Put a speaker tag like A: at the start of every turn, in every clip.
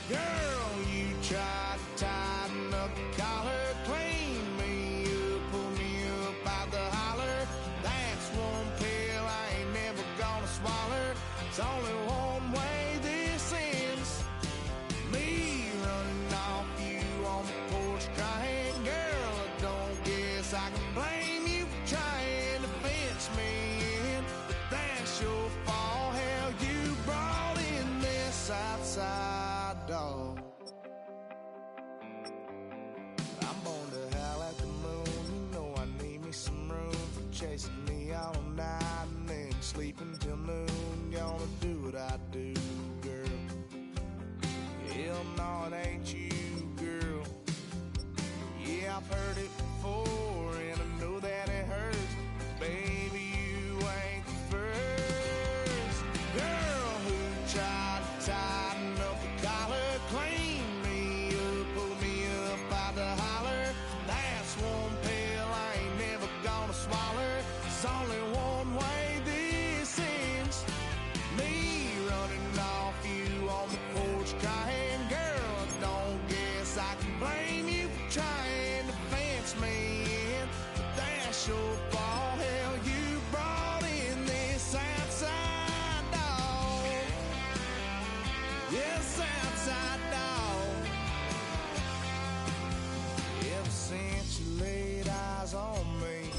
A: Girl, you tried to tighten up the collar, clean me up, pull me up out the holler. That's one pill I ain't never gonna swallow. It's only one way this ends. Me running off you on the porch crying. Girl, I don't guess I can blame you for trying to fence me in. But that's your fault. Hell, you brought in this outside dog. I'm born to howl at the moon. You know I need me some room for chasing me all night and then sleeping till noon. Gonna do what I do, girl. Hell no, it ain't you, girl. Yeah, I've heard it before, and I know that it hurts. Baby, you ain't the first girl who tried to tighten up the collar, clean me up, pull me up out the holler. That's one pill I ain't never gonna swallow. It's only one way this ends. Me running off you on the porch crying. Girl, I don't guess I can blame you for trying to fence me in. But that's your fault. Hell, you brought in this outside dog. Yes, outside dog. Ever since you laid eyes on me.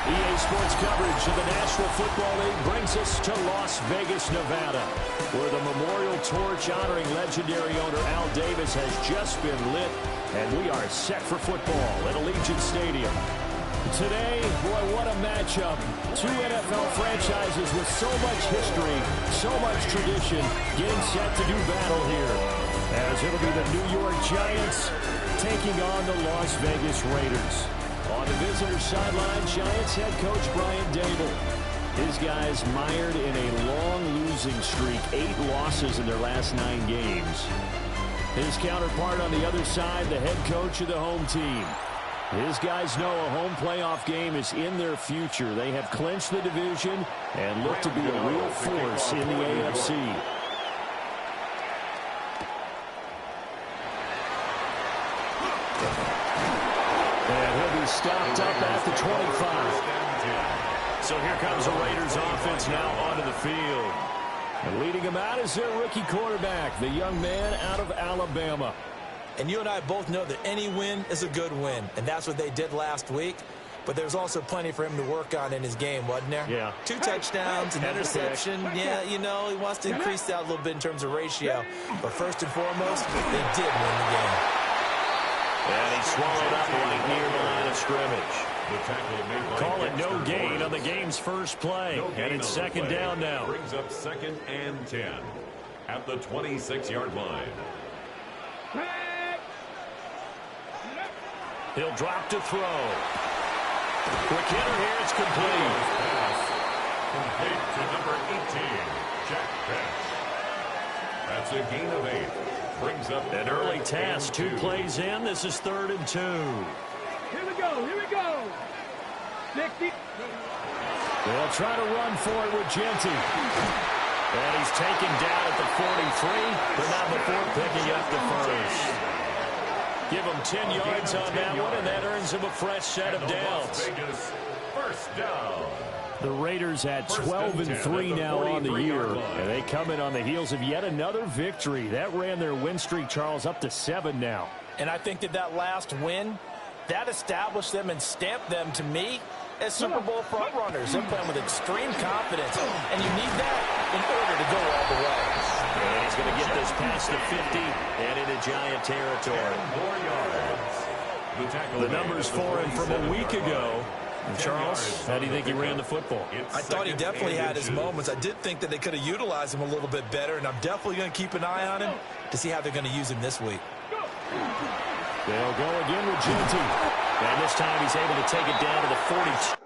B: EA Sports coverage of the National Football League brings us to Las Vegas, Nevada, where the memorial torch honoring legendary owner Al Davis has just been lit, and we are set for football at Allegiant Stadium. Today, boy, what a matchup. Two NFL franchises with so much history, so much tradition, getting set to do battle here, as it'll be the New York Giants taking on the Las Vegas Raiders. On the visitor sideline, Giants head coach Brian Dable. His guys mired in a long losing streak, 8 losses in their last 9 games. His counterpart on the other side, the head coach of the home team. His guys know a home playoff game is in their future. They have clinched the division and look to be a real force in the AFC. And he'll be stopped up at the 25. So here comes the Raiders offense now onto the field. And leading him out is their rookie quarterback, the young man out of Alabama.
C: And you and I both know that any win is a good win, and that's what they did last week. But there's also plenty for him to work on in his game, wasn't there?
B: Yeah.
C: 2 touchdowns, an interception. Yeah, you know, he wants to increase that a little bit in terms of ratio. But first and foremost, they did win the game.
B: And he swallowed up right near the line of scrimmage. Call it no gain on the game's first play. And it's second down now.
D: Brings up 2nd and 10 at the 26-yard line.
B: He'll drop to throw. Quick hitter here. It's complete.
D: Complete to number 18, Jack Best. That's a gain of 8. Brings up
B: an early task. 2 plays in. This is 3rd and 2.
E: Here we go. Here we go. 60.
B: They'll try to run for it with Genty. And he's taken down at the 43, but not before picking up the first. Give him 10 yards on that one, and that earns him a fresh set of downs.
D: First down.
B: The Raiders at 12-3 now on the year, and they come in on the heels of yet another victory. That ran their win streak, Charles, up to 7 now.
C: And I think that last win, that established them and stamped them, to me, as Super Bowl frontrunners. They're playing with extreme confidence, and you need that in order to go all the way.
B: And he's going to get this past the 50 and into Giant territory.
D: 4 yards.
B: The numbers for him from a week ago. And Charles, how do you think he ran the football?
C: I thought he definitely had his moments. I did think that they could have utilized him a little bit better, and I'm definitely going to keep an eye on him to see how they're going to use him this week.
B: They'll go again with Genty. And this time he's able to take it down to the 42.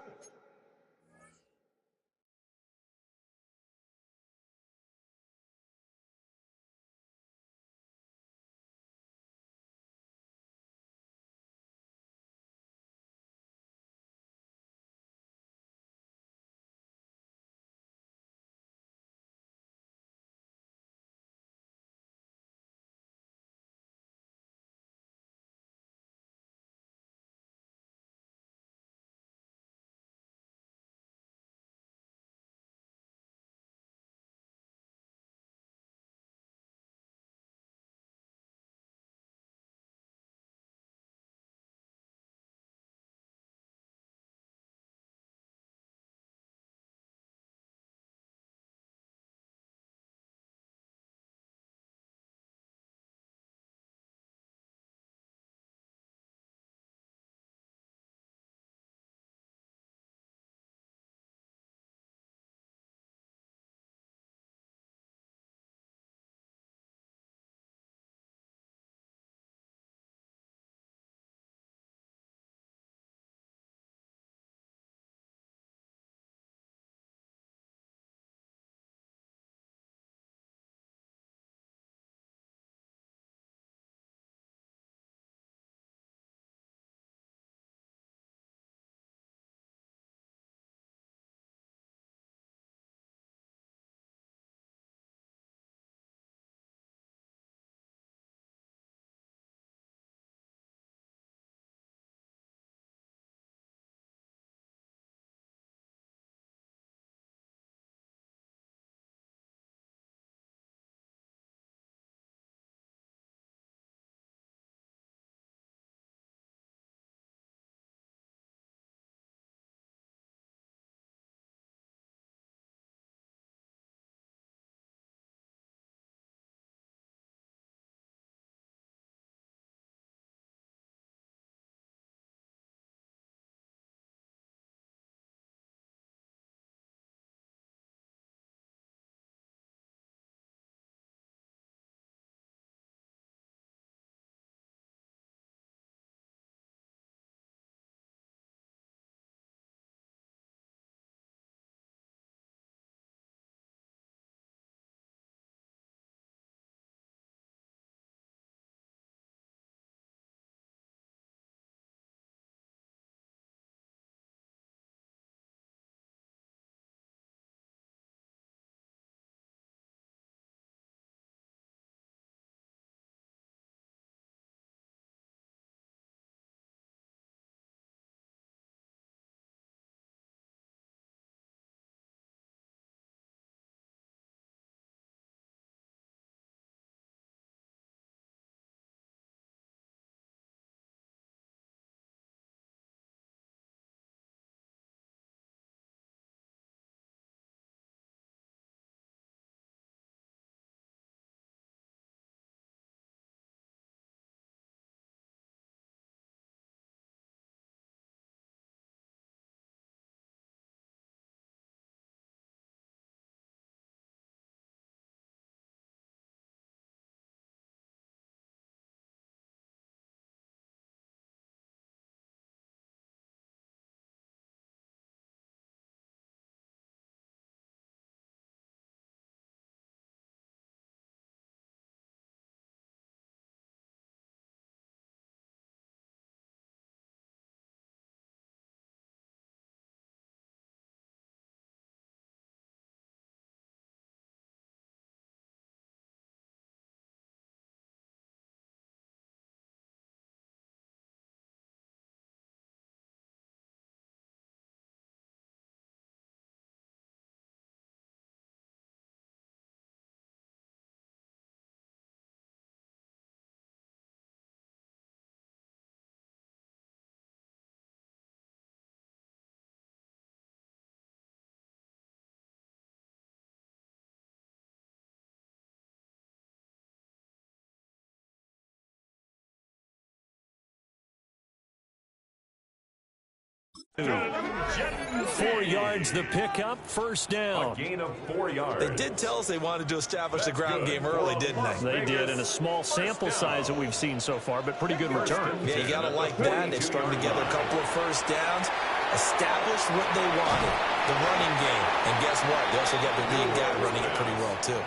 B: 4 yards the pickup, first down.
D: A gain of 4 yards.
C: They did tell us they wanted to establish the ground game early, didn't they?
B: They did, in a small sample size that we've seen so far, but pretty good return.
C: Yeah, you got to like that. They've strung together a couple of first downs, established what they wanted, the running game. And guess what? They also got the lead guy running it pretty well, too.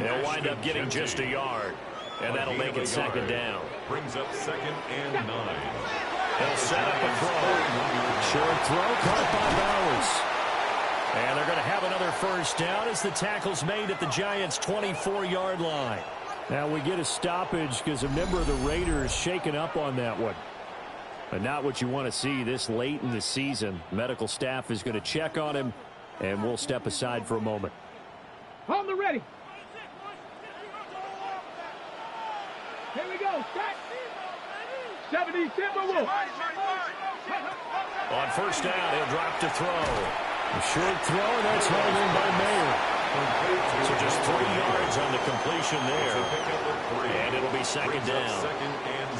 B: They'll wind up getting just a yard, and that'll make it second down.
D: Brings up 2nd and 9.
B: They'll set up a throw. Short throw, caught by Bowers. And they're going to have another first down as the tackle's made at the Giants' 24-yard line. Now we get a stoppage because a member of the Raiders shaken up on that one. But not what you want to see this late in the season. Medical staff is going to check on him, and we'll step aside for a moment.
E: On the ready. Here we go. Set. 70 Timberwolves.
B: On first down, he'll drop to throw. A short throw, and that's held in by Mayer. So just 3 yards on the completion there. And it'll be second down.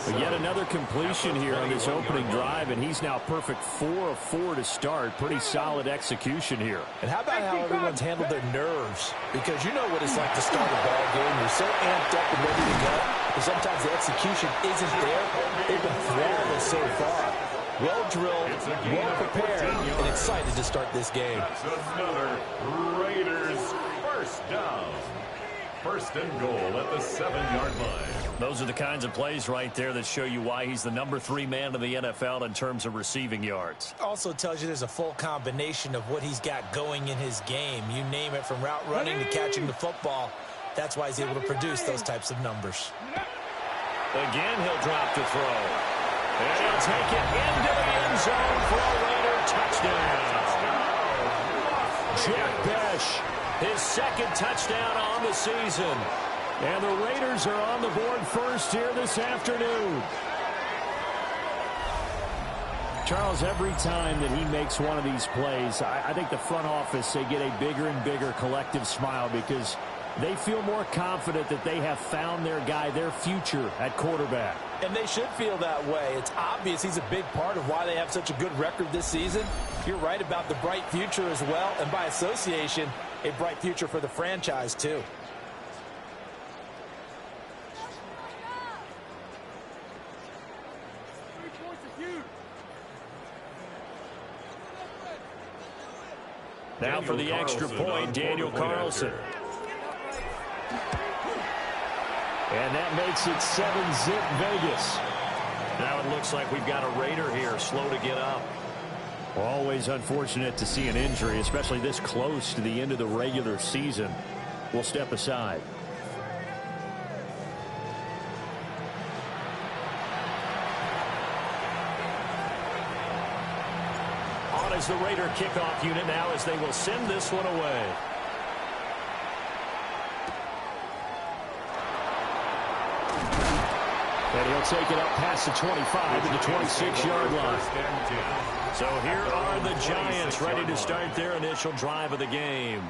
B: But yet another completion here on this opening drive, and he's now perfect 4 of 4 to start. Pretty solid execution here.
C: And how about how everyone's handled their nerves? Because you know what it's like to start a ball game. You're so amped up and ready to go. But sometimes the execution isn't there. They've been flawless so far. Well drilled, well prepared, and excited to start this game.
D: That's another Raiders first down. First and goal at the 7-yard line.
B: Those are the kinds of plays right there that show you why he's the number 3 man in the NFL in terms of receiving yards.
C: Also tells you there's a full combination of what he's got going in his game. You name it, from route running to catching the football. That's why he's able to produce those types of numbers.
B: Again, he'll drop to throw. And he'll take it into the end zone for a Raider touchdown. Jack Besh, his 2nd touchdown on the season. And the Raiders are on the board first here this afternoon. Charles, every time that he makes one of these plays, I think the front office, they get a bigger and bigger collective smile because they feel more confident that they have found their guy, their future at quarterback.
C: And they should feel that way. It's obvious he's a big part of why they have such a good record this season. You're right about the bright future as well, and by association, a bright future for the franchise too.
B: Now for the extra point, Daniel Carlson. And that makes it 7-zip Vegas. Now it looks like we've got a Raider here, slow to get up. Always unfortunate to see an injury, especially this close to the end of the regular season. We'll step aside. On is the Raider kickoff unit now as they will send this one away. And he'll take it up past the 25 to the 26-yard line. So here are the Giants ready to start their initial drive of the game.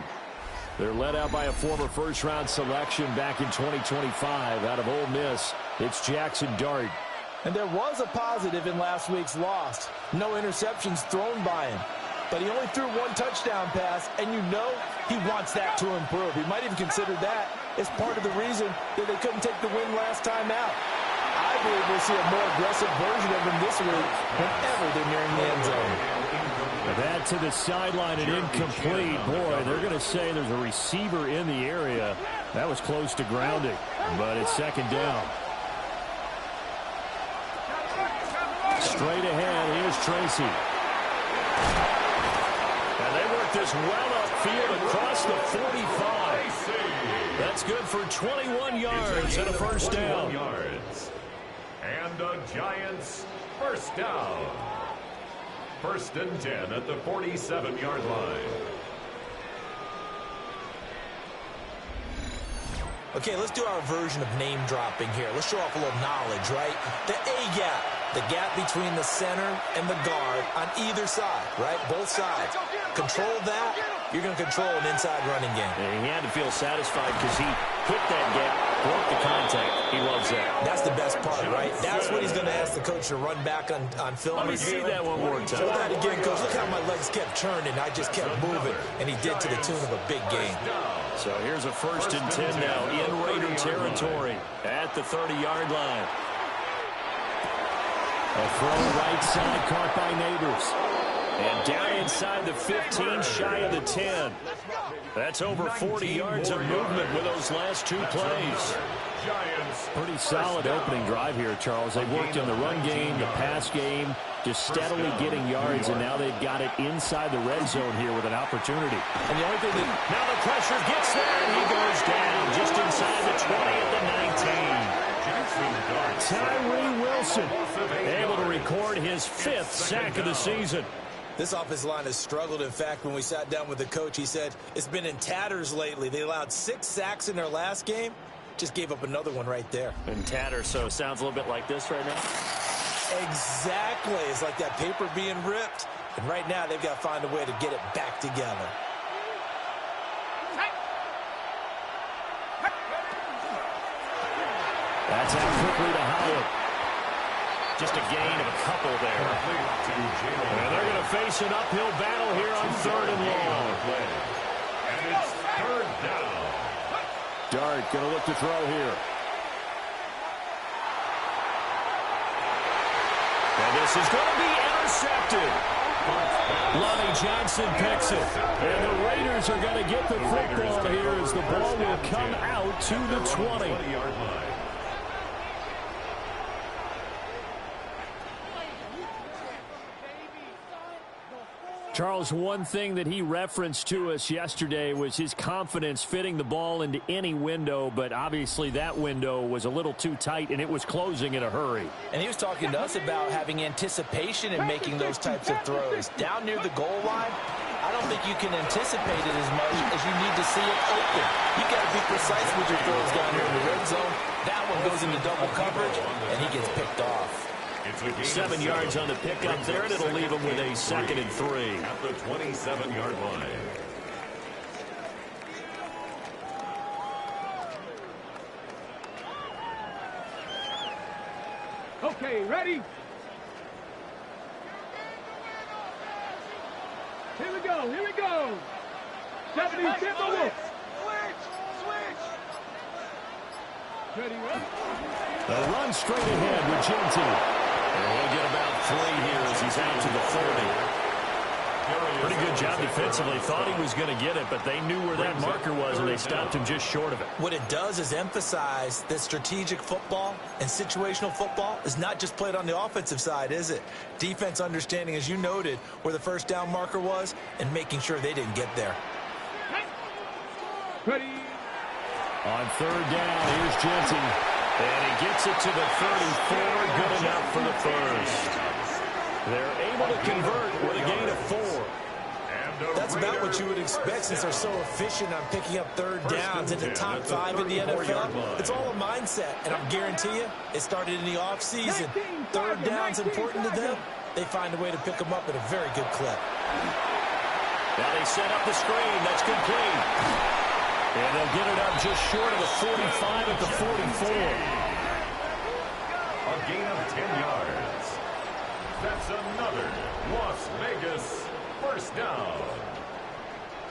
B: They're led out by a former first-round selection back in 2025 out of Ole Miss. It's Jackson Dart.
C: And there was a positive in last week's loss. No interceptions thrown by him. But he only threw 1 touchdown pass, and you know he wants that to improve. He might even consider that as part of the reason that they couldn't take the win last time out. I believe we'll see a more aggressive version of him this week whenever they're nearing the end zone.
B: That to the sideline and incomplete. Boy, they're going to say there's a receiver in the area. That was close to grounding, but it's second down. Straight ahead, here's Tracy. And they work this well upfield across the 45. That's good for 21 yards and a first down.
D: And the Giants first down. First and 10 at the 47-yard line.
C: Okay, let's do our version of name dropping here. Let's show off a little knowledge, right? The A-gap, the gap between the center and the guard on either side, right? Both sides. Control that, you're going to control an inside running game.
B: And he had to feel satisfied because he hit that gap, broke the contact. He loves that.
C: That's the best part, right? That's what he's going to ask the coach to run back on film.
B: Let me see that one more time.
C: Show that again, coach. Look how my legs kept churning. I just kept moving, and he did to the tune of a big gain.
B: So here's a 1st and 10 now in Raider territory at the 30-yard line. A throw right side caught by Neighbors. And down inside the 15, shy of the 10. That's over 40 yards of movement with those last 2 plays. Pretty solid opening drive here, Charles. They've worked in the run game, the pass game, just steadily getting yards, and now they've got it inside the red zone here with an opportunity.
C: And the only thing that...
B: Now the pressure gets there, and he goes down just inside the 20 at the 19. Tyree Wilson able to record his 5th sack of the season.
C: This offensive line has struggled. In fact, when we sat down with the coach, he said it's been in tatters lately. They allowed 6 sacks in their last game. Just gave up another one right there.
B: In tatters, so it sounds a little bit like this right now?
C: Exactly. It's like that paper being ripped. And right now, they've got to find a way to get it back together.
B: That's out quickly to Howard. Just a gain of a couple there. And they're going to face an uphill battle here on 3rd and long.
D: And it's 3rd down.
B: Dart going to look to throw here. And this is going to be intercepted. Lonnie Johnson picks it. And the Raiders are going to get the football here as the ball will come out to the 20. Charles, one thing that he referenced to us yesterday was his confidence fitting the ball into any window, but obviously that window was a little too tight, and it was closing in a hurry.
C: And he was talking to us about having anticipation in making those types of throws. Down near the goal line, I don't think you can anticipate it as much as you need to see it open. You got to be precise with your throws down here in the red zone. That one goes into double coverage, and he gets picked off.
B: 7 yards on the pickup there, and it'll leave him with a 2nd and 3.
D: At the 27-yard line.
E: Okay, ready? Here we go, here we go. 70, Timberwolves. Switch. Ready, ready?
B: The run straight ahead with Genty. And he'll get about 3 here as he's out to the 30. Pretty good job defensively. Thought he was going to get it, but they knew where that marker was, and they stopped him just short of it.
C: What it does is emphasize that strategic football and situational football is not just played on the offensive side, is it? Defense understanding, as you noted, where the 1st down marker was and making sure they didn't get there.
E: Ready?
B: On 3rd down, here's Genty. And he gets it to the 34, good enough for the 1st. They're able to convert with a gain of 4.
C: That's about what you would expect since they're so efficient on picking up 3rd downs in the top 5 in the NFL. It's all a mindset, and I'll guarantee you, it started in the offseason. 3rd down's important to them. They find a way to pick them up at a very good clip.
B: Now they set up the screen. That's complete. And they'll get it up just short of the 45 at the 44.
D: A gain of 10 yards. That's another Las Vegas 1st down.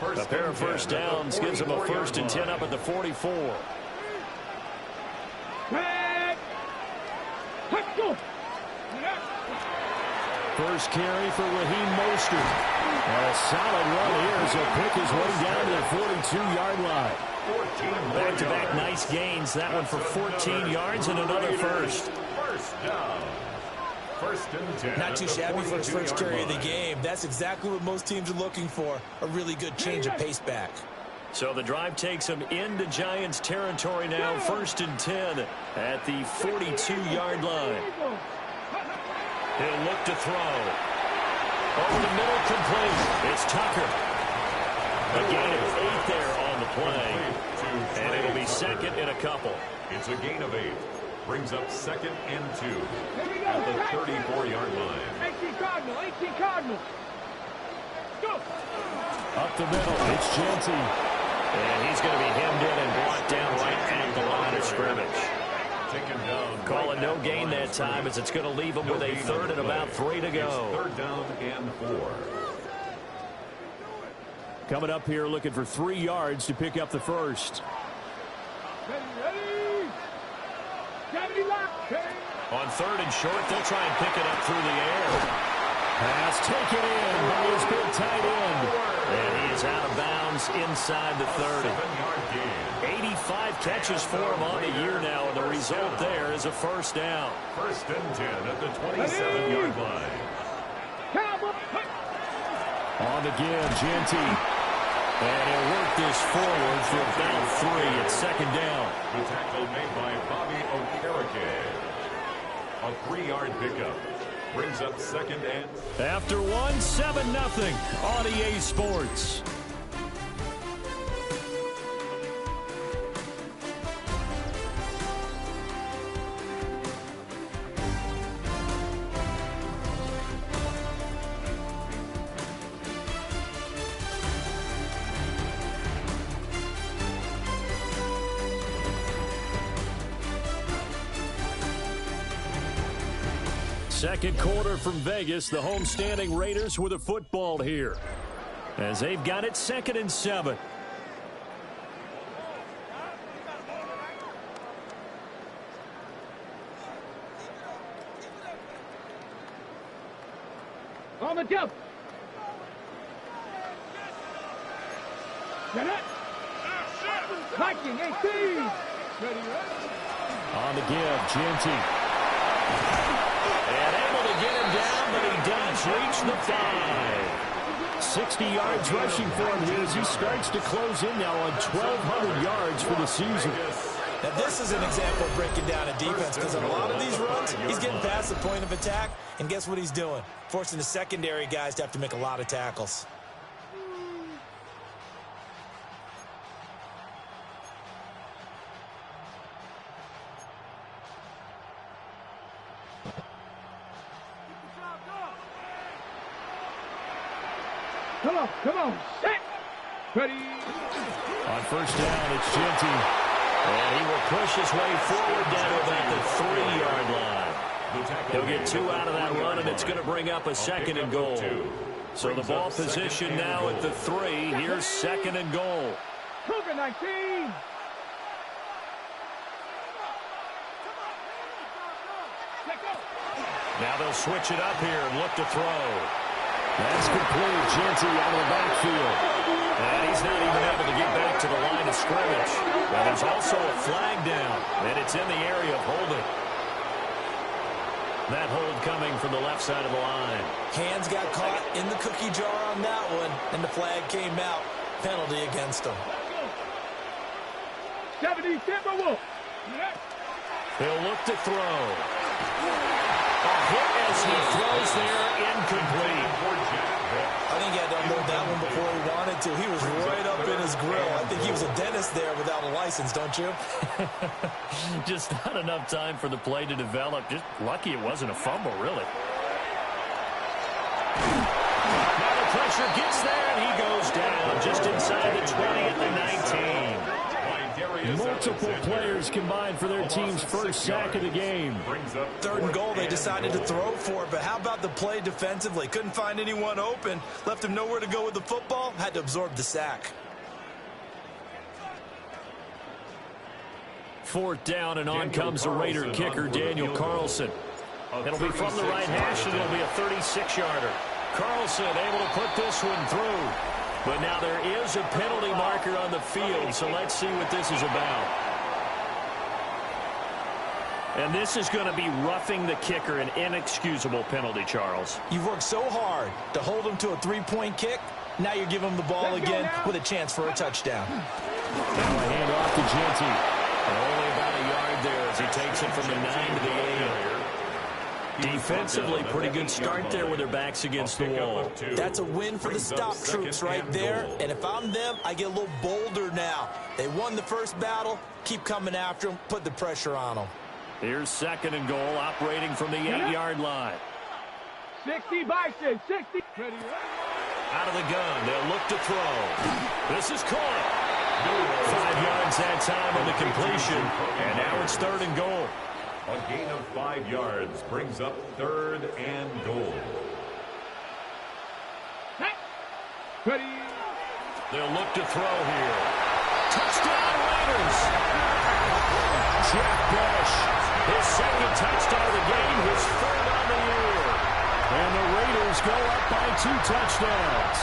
B: A pair of 1st downs gives them a 1st and 10 up at the 44. First carry for Raheem Mostert. And a solid run here as he'll pick his way down to the 42-yard line. Back-to-back nice gains. That one for 14 yards and another 1st.
D: 1st down. 1st and 10.
C: Not too shabby for his first carry of the game. That's exactly what most teams are looking for. A really good change of pace back.
B: So the drive takes him into Giants territory now. 1st and 10 at the 42-yard line. He'll look to throw. Over the middle, complete. It's Tucker. A gain of 8 there on the play. And it'll be 2nd and a couple.
D: It's a gain of 8. Brings up 2nd and 2 at the 34-yard line.
E: 18 Cardinal. Go.
B: Up the middle, it's Genty.
F: And he's going to be hemmed in and blocked down right at the line of scrimmage. Calling no gain that time as it's going to leave him with a third and about 3 to go.
D: Third down and 4.
B: Coming up here looking for 3 yards to pick up the first.
E: Ready.
F: On third and short, they'll try and pick it up through the air.
B: Pass taken in by his big tight end.
F: And he is out of bounds inside the 30. 85 catches for him on the year now, and the result there is a first down.
D: First and 10 at the 27-yard line.
B: On the give, Genty.
F: And he'll work this forward for about 3 at second down.
D: The tackle made by Bobby Okereke. A 3-yard pickup. Brings up second and...
B: After 7-0 on EA Sports. Second quarter from Vegas. The homestanding Raiders with a football here as they've got it 2nd and 7.
E: On the jump. Get it. Viking 18. Ready.
B: On the give, Genty.
F: And able to get him down, but he does reach the 5.
B: 60 yards rushing for him here as he starts to close in now on 1,200 yards for the season.
C: Now, this is an example of breaking down a defense because on a lot of these runs, he's getting past the point of attack, and guess what he's doing? Forcing the secondary guys to have to make a lot of tackles.
E: Come on, set. Ready.
B: On first down, it's Genty.
F: And he will push his way forward down to about the 3-yard line. He'll get 2 out of that run, and it's going to bring up a 2nd and goal. So the ball position now at the 3. Here's 2nd and goal.
E: Cougar 19.
F: Now they'll switch it up here and look to throw.
B: That's complete. Genty out of the backfield.
F: And he's not even able to get back to the line of scrimmage. Well, there's also a flag down, and it's in the area of holding. That hold coming from the left side of the line.
C: Hands got caught in the cookie jar on that one, and the flag came out. Penalty against him.
E: 70 Timberwolves.
F: He'll look to throw. A hit as he throws there, incomplete.
C: I think he had to unload that one before he wanted to. He was right up in his grill. I think he was a dentist there without a license, don't you?
B: Just not enough time for the play to develop. Just lucky it wasn't a fumble, really.
F: Now the pressure gets there, and he goes down just inside the 20 at the 19.
B: Multiple players combined for their team's first sack of the game.
C: 3rd and goal, they decided to throw for it, but how about the play defensively? Couldn't find anyone open, left him nowhere to go with the football, had to absorb the sack.
B: 4th down, and on comes the Raider kicker, Daniel Carlson.
F: It'll be from the right hash, and it'll be a 36-yarder. Carlson able to put this one through. But now there is a penalty marker on the field, so let's see what this is about. And this is going to be roughing the kicker, an inexcusable penalty, Charles.
C: You've worked so hard to hold him to a 3-point kick. Now you're giving him the ball again with a chance for a touchdown.
B: Now a hand off to Genty.
F: And only about a yard there as he takes it from the 9 to the 8. Defensively, pretty good start there with their backs against the wall.
C: That's a win for the stop troops right there. And if I'm them, I get a little bolder now. They won the first battle. Keep coming after them. Put the pressure on them.
B: Here's 2nd and goal, operating from the 8-yard line.
E: 60 Bison, 60. Ready.
F: Out of the gun, they'll look to throw. This is caught. 5 yards that time on the completion, and now it's 3rd and goal.
D: A gain of 5 yards brings up 3rd and goal.
E: Ready.
F: They'll look to throw here. Touchdown, Raiders! Jack Bush, his 2nd touchdown of the game, his 3rd on the year. And the Raiders go up by 2 touchdowns.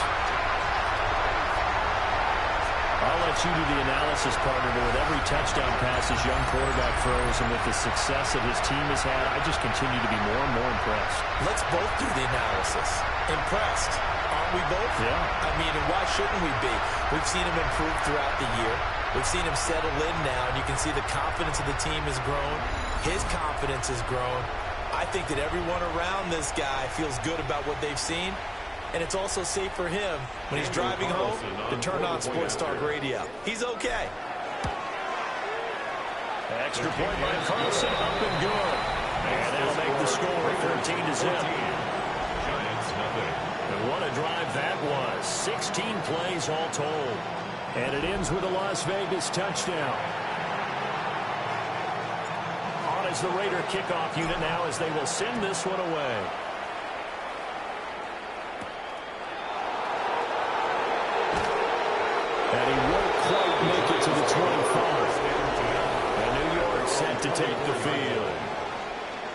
F: I'll let you do the analysis, partner, but with every touchdown pass his young quarterback throws and with the success that his team has had, I just continue to be more and more impressed.
C: Let's both do the analysis. Impressed. Aren't we both?
F: Yeah.
C: I mean, and why shouldn't we be? We've seen him improve throughout the year. We've seen him settle in now, and you can see the confidence of the team has grown. His confidence has grown. I think that everyone around this guy feels good about what they've seen. And it's also safe for him when he's driving home to turn on Sports Talk Radio. He's okay.
F: Extra point by Carlson, up and good. And that'll make the score 14-0.
D: Giants nothing.
F: And what a drive that was. 16 plays all told. And it ends with a Las Vegas touchdown. On is the Raider kickoff unit now as they will send this one away. And he won't quite make it to the 25. And New York set to take the field.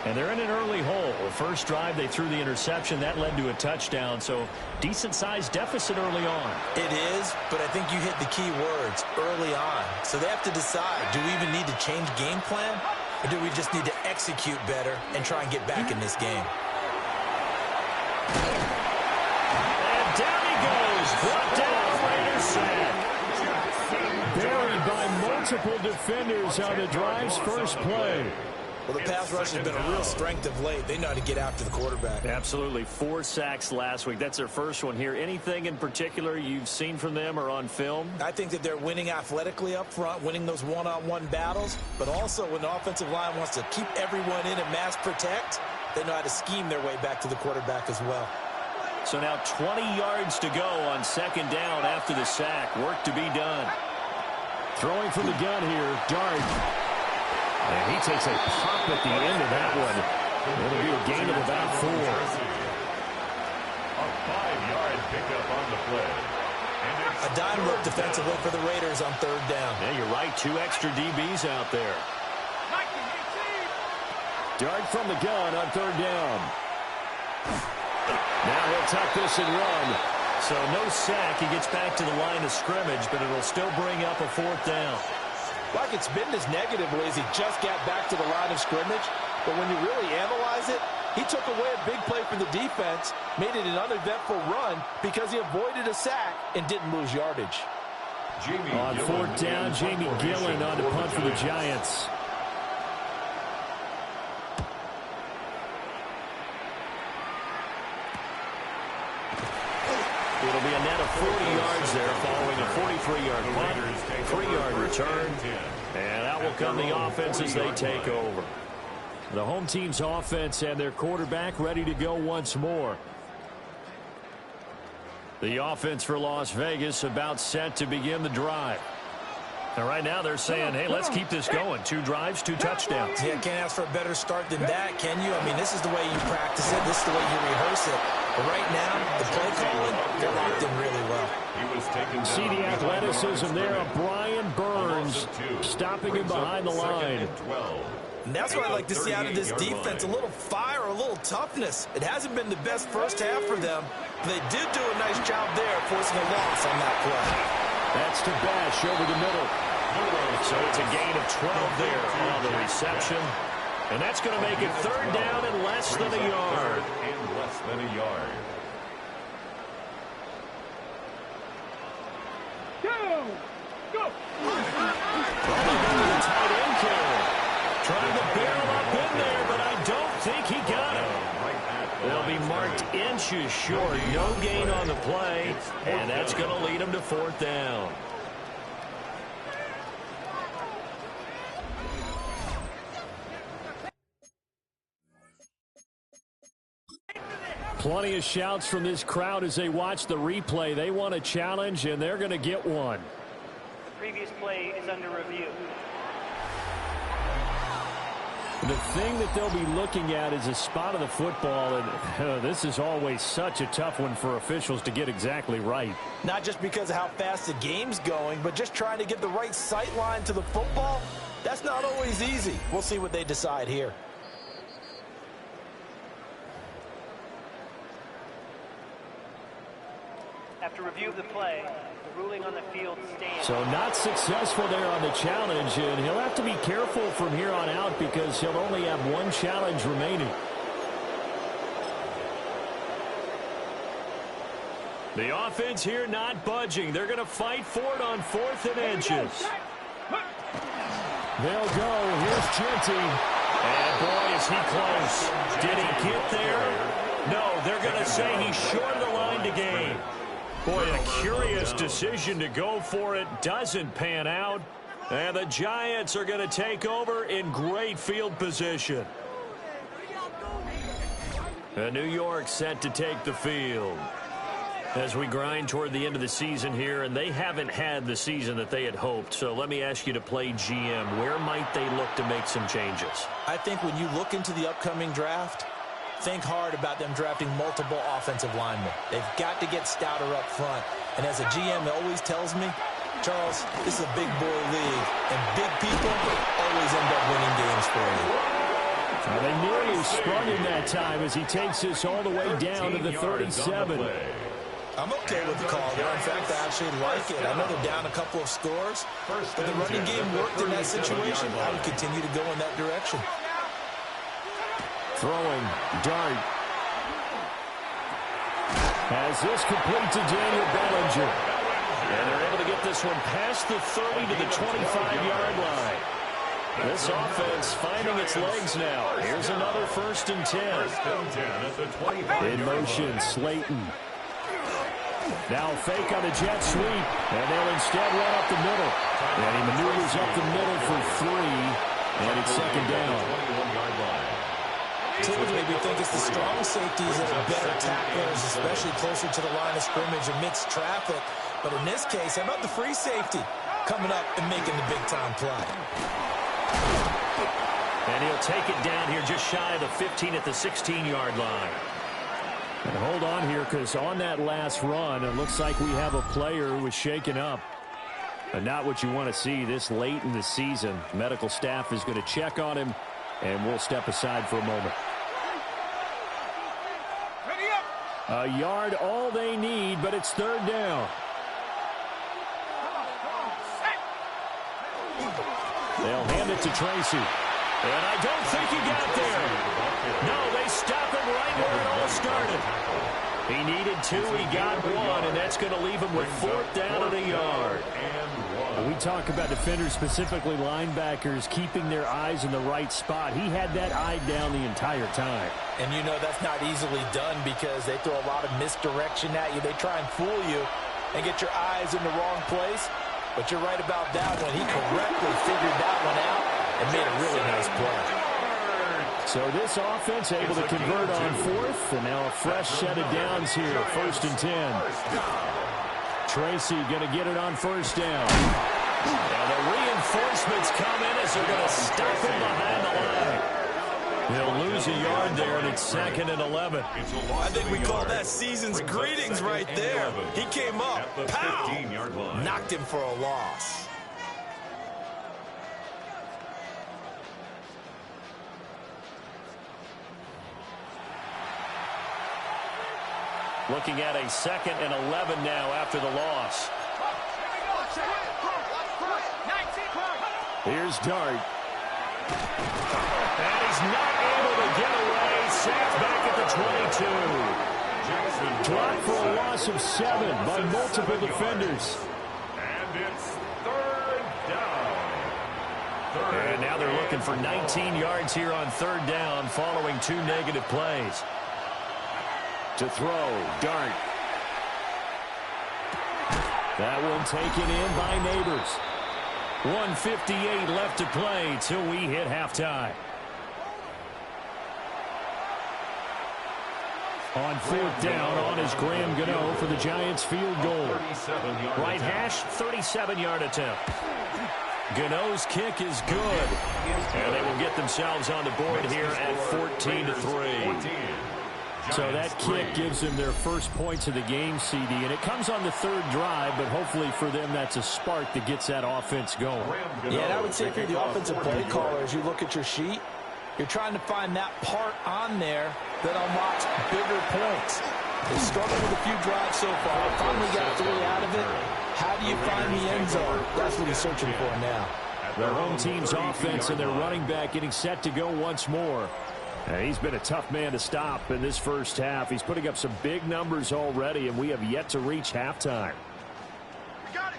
F: And they're in an early hole. First drive, they threw the interception. That led to a touchdown. So decent-sized deficit early on.
C: It is, but I think you hit the key words, early on. So they have to decide, do we even need to change game plan? Or do we just need to execute better and try and get back in this game?
F: And down he goes. Brought down, Raiders sack. Buried by multiple defenders on the drive's first play.
C: Well, the pass rush has been a real strength of late. They know how to get after the quarterback.
F: Absolutely. 4 sacks last week. That's their first one here. Anything in particular you've seen from them or on film?
C: I think that they're winning athletically up front, winning those one-on-one battles, but also when the offensive line wants to keep everyone in and mass protect, they know how to scheme their way back to the quarterback as well.
F: So now 20 yards to go on 2nd down after the sack. Work to be done. Throwing from the gun here, Dart. And he takes a pop at the end of that one. It'll be a gain of about 4.
D: A 5-yard pickup on the play.
C: A dime look defensively for the Raiders on 3rd down.
F: Yeah, you're right. 2 extra DBs out there. Dart from the gun on 3rd down. Now he'll tuck this and run. So no sack. He gets back to the line of scrimmage, but it'll still bring up a 4th down.
C: Like it's been as negatively as he just got back to the line of scrimmage, but when you really analyze it, he took away a big play for the defense, made it an uneventful run because he avoided a sack and didn't lose yardage.
F: On 4th down, Jamie Gillen on to punt for the Giants. It'll be a net of 40 yards there following a 43-yard punt, 3-yard return, and out will come the offense as they take over. The home team's offense and their quarterback ready to go once more. The offense for Las Vegas about set to begin the drive. And right now they're saying, hey, let's keep this going. 2 drives, 2 touchdowns.
C: Yeah, can't ask for a better start than that, can you? I mean, this is the way you practice it. This is the way you rehearse it. But right now, the play calling, they're locked in really well.
F: See the athleticism there of Brian Burns stopping him behind the line.
C: And that's what I like to see out of this defense, a little fire, a little toughness. It hasn't been the best first half for them, but they did do a nice job there forcing a loss on that play.
F: That's to Bash over the middle. So it's a gain of 12 there on the reception. And that's going to make it 3rd down and less than a yard.
E: Go!
F: The tight end carry. Trying to barrel up in there, but I don't think he got it. They'll be marked inches short. No gain on the play, and that's going to lead them to 4th down.
B: Plenty of shouts from this crowd as they watch the replay. They want a challenge, and they're going to get one.
G: The previous play is under review.
B: The thing that they'll be looking at is a spot of the football, and this is always such a tough one for officials to get exactly right.
C: Not just because of how fast the game's going, but just trying to get the right sight line to the football. That's not always easy. We'll see what they decide here.
G: After review of the play, the ruling on the field stands.
B: So not successful there on the challenge, and he'll have to be careful from here on out because he'll only have one challenge remaining. The offense here not budging. They're going to fight for it on 4th and inches. They'll go. Here's Genty. And boy, is he close. Did he get there? No, they're going to say he's short of the line to gain. Boy, a curious decision to go for it. Doesn't pan out. And the Giants are going to take over in great field position. And New York set to take the field. As we grind toward the end of the season here, and they haven't had the season that they had hoped. So let me ask you to play GM. Where might they look to make some changes?
C: I think when you look into the upcoming draft, think hard about them drafting multiple offensive linemen. They've got to get stouter up front. And as a GM always tells me, Charles, this is a big boy league, and big people always end up winning games for you.
B: Well, they nearly sprung him that time as he takes this all the way down to the 37.
C: I'm okay with the call there. In fact, I actually like it. I know they're down a couple of scores, but the running game worked in that situation. I would continue to go in that direction.
B: Throwing, Dart. Has this complete to Daniel Bellinger. And they're able to get this one past the 30 to the 25-yard line. This offense finding its legs now. Here's another 1st and 10. In motion, Slayton. Now fake on the jet sweep, and they'll instead run up the middle. And he maneuvers up the middle for 3, and it's 2nd down.
C: Typically, we think it's the strong safeties that are better tacklers, especially closer to the line of scrimmage amidst traffic. But in this case, how about the free safety coming up and making the big-time play?
B: And he'll take it down here just shy of the 15 at the 16-yard line. And hold on here, because on that last run, it looks like we have a player who was shaken up. And not what you want to see this late in the season. Medical staff is going to check on him, and we'll step aside for a moment. A yard all they need, but it's 3rd down. They'll hand it to Tracy. And I don't think he got there. No, they stop him right where it all started. He needed 2, he got 1, and that's going to leave him with 4th down and a yard. We talk about defenders, specifically linebackers, keeping their eyes in the right spot. He had that eye down the entire time.
C: And you know that's not easily done because they throw a lot of misdirection at you. They try and fool you and get your eyes in the wrong place. But you're right about that one. He correctly figured that one out and made a really nice play.
B: So this offense able to convert on 4th, and now a fresh set of downs here, 1st and 10. Tracy going to get it on 1st down. And the reinforcements come in as they're going to stop him behind the line. He'll lose a yard there, and it's 2nd and 11.
C: I think we call that season's greetings right there. He came up, pow, knocked him for a loss.
B: Looking at a 2nd and 11 now after the loss. Here's Dart. And he's not able to get away. Sacked back at the 22. Dropped for a loss of 7 by multiple defenders.
D: And it's 3rd down.
B: And now they're looking for 19 yards here on 3rd down following 2 negative plays. To throw, Dart. That one taken in by Neighbors. 1:58 left to play till we hit halftime. On 4th down, on is Graham Gano for the Giants field goal. Right hash, 37-yard attempt. Gano's kick is good. And they will get themselves on the board here at 14-3. So that kick gives them their first points of the game, CD. And it comes on the 3rd drive, but hopefully for them that's a spark that gets that offense going.
C: Yeah, and I would say if you're the offensive play caller, as you look at your sheet, you're trying to find that part on there that unlocks bigger points. They struggled with a few drives so far. Finally got 3 out of it. How do you find the end zone? That's what he's searching for now.
B: Their home team's offense and their running back getting set to go once more. And he's been a tough man to stop in this first half. He's putting up some big numbers already, and we have yet to reach halftime.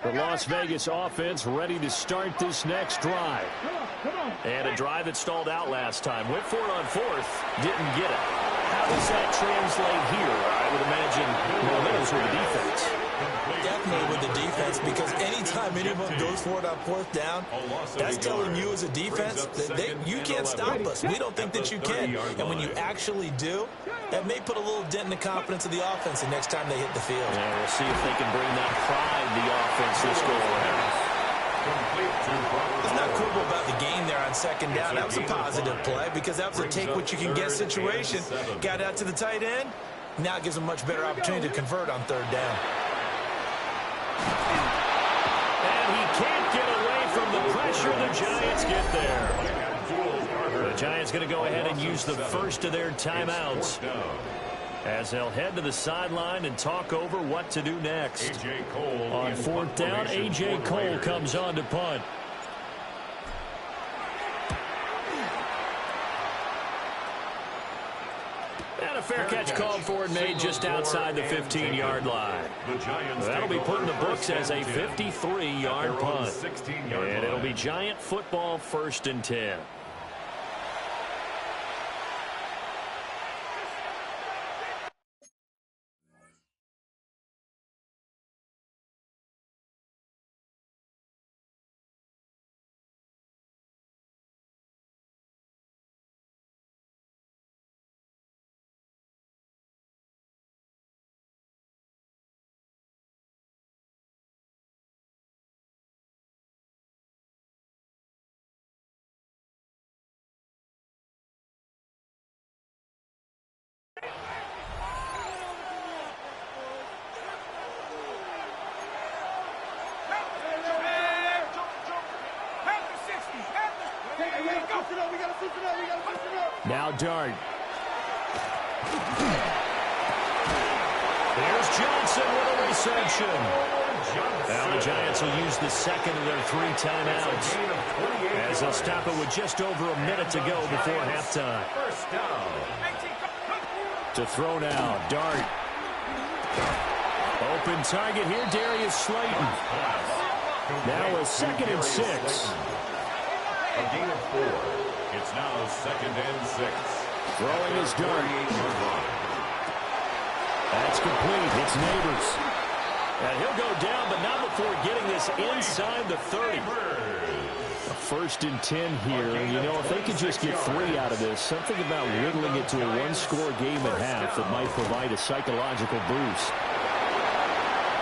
B: The Las Vegas offense ready to start this next drive. And a drive that stalled out last time. Went for it on 4th. Didn't get it. How does that translate here? I would imagine momentum's with the defense.
C: Definitely with the defense, because anytime anyone goes for it on 4th down, that's telling you as a defense that you can't stop us. We don't think that you can. And when you actually do, that may put a little dent in the confidence of the offense the next time they hit the field.
B: Yeah, we'll see if they can bring that pride the offense this go around.
C: It's not cool about the game there on 2nd down. That was a positive play because that was a take-what-you-can-get situation. Got out to the tight end. Now it gives them a much better opportunity to convert on 3rd down.
B: And he can't get away from the pressure. The Giants get there. The Giants going to go ahead and use the first of their timeouts as they'll head to the sideline and talk over what to do next. On 4th down, A.J. Cole comes on to punt. And a fair catch called for and made just outside the 15-yard line. That'll be put in the books as a 53-yard punt. And it'll be Giant football 1st and 10. Now Dart. There's Johnson with a reception. Now the Giants will use the second of their 3 timeouts as they'll stop it with just over a minute to go before halftime. To throw now, Dart. Open target here, Darius Slayton. Now a 2nd and 6.
D: A gain of 4. It's now 2nd and 6.
B: Throwing his Dart. That's complete. It's Neighbors. And he'll go down, but not before getting this inside the 30. A 1st and 10 here. You know, if they could just get 3 out of this, something about whittling it to a 1-score game at half that might provide a psychological boost.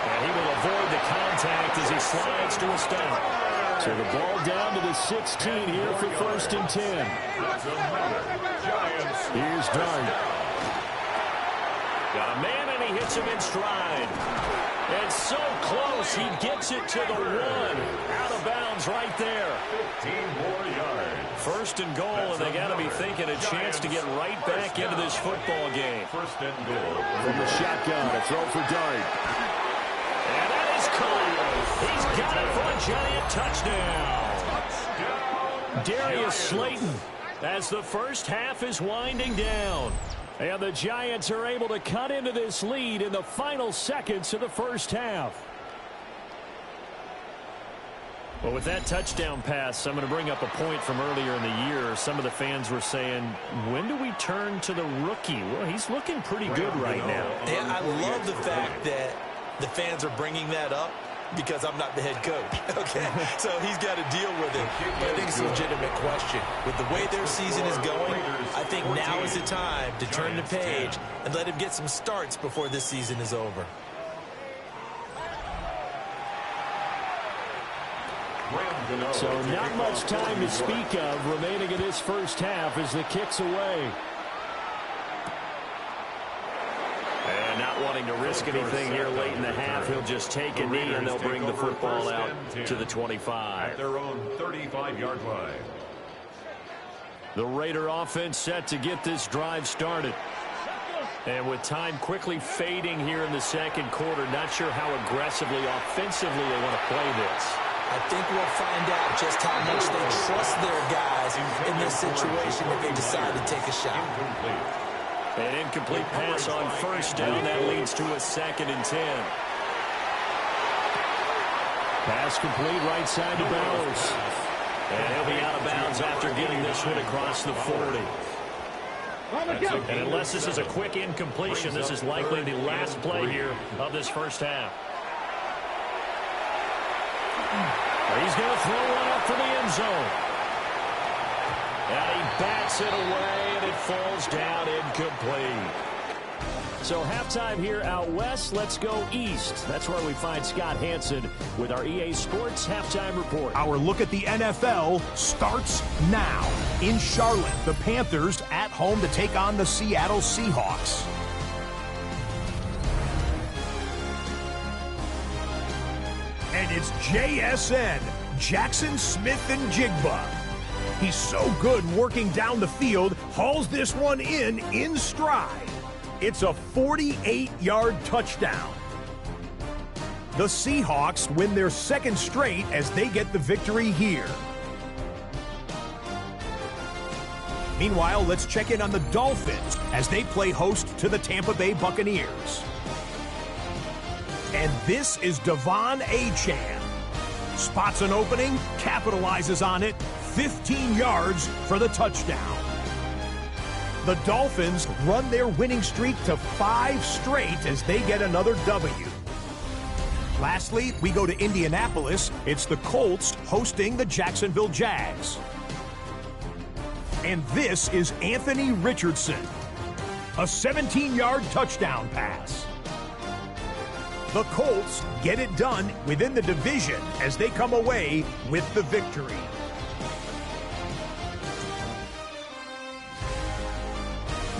B: And he will avoid the contact as he slides to a stop. So the ball down to the 16 here for 1st and 10. Here's Dart. Got a man, and he hits him in stride. And so close, he gets it to the 1. Out of bounds right there.
D: 15 more yards.
B: 1st and goal, and they got to be thinking a chance to get right back into this football game.
D: 1st and goal.
B: From the shotgun, a throw for Dart. And that is caught. He's got it for a Giant touchdown. Darius Slayton as the first half is winding down. And the Giants are able to cut into this lead in the final seconds of the first half. Well, with that touchdown pass, I'm going to bring up a point from earlier in the year. Some of the fans were saying, when do we turn to the rookie? Well, he's looking pretty good right now.
C: Yeah, I love the fact that the fans are bringing that up, Because I'm not the head coach. Okay, so he's got to deal with it. But I think it's a legitimate question. With the way their season is going, I think now is the time to turn the page and let him get some starts before this season is over.
B: So not much time to speak of remaining in this first half as the kick's away.
F: And not wanting to risk anything here late in the half, he'll just take a knee and they'll bring the football out to the 25.
D: At their own 35-yard line.
B: The Raider offense set to get this drive started.
F: And with time quickly fading here in the second quarter, not sure how aggressively, offensively they want to play this.
C: I think we'll find out just how much they trust their guys in this situation if they decide to take a shot.
F: An incomplete pass on first down. That leads to a 2nd and 10.
B: Pass complete right side to Bowers.
F: And he'll be out of bounds after getting this one across the 40. And unless this is a quick incompletion, this is likely the last play here of this first half.
B: He's going to throw one up for the end zone.
F: And he bats it away, and it falls down incomplete.
B: So halftime here out west. Let's go east. That's where we find Scott Hansen with our EA Sports Halftime Report.
H: Our look at the NFL starts now. In Charlotte, the Panthers at home to take on the Seattle Seahawks. And it's JSN, Jackson Smith and Jigba. He's so good working down the field, hauls this one in stride. It's a 48-yard touchdown. The Seahawks win their 2nd straight as they get the victory here. Meanwhile, let's check in on the Dolphins as they play host to the Tampa Bay Buccaneers. And this is Devon Achane. Spots an opening, capitalizes on it, 15 yards for the touchdown. The Dolphins run their winning streak to 5 straight as they get another W. Lastly, we go to Indianapolis. It's the Colts hosting the Jacksonville Jags. And this is Anthony Richardson. A 17-yard touchdown pass. The Colts get it done within the division as they come away with the victory.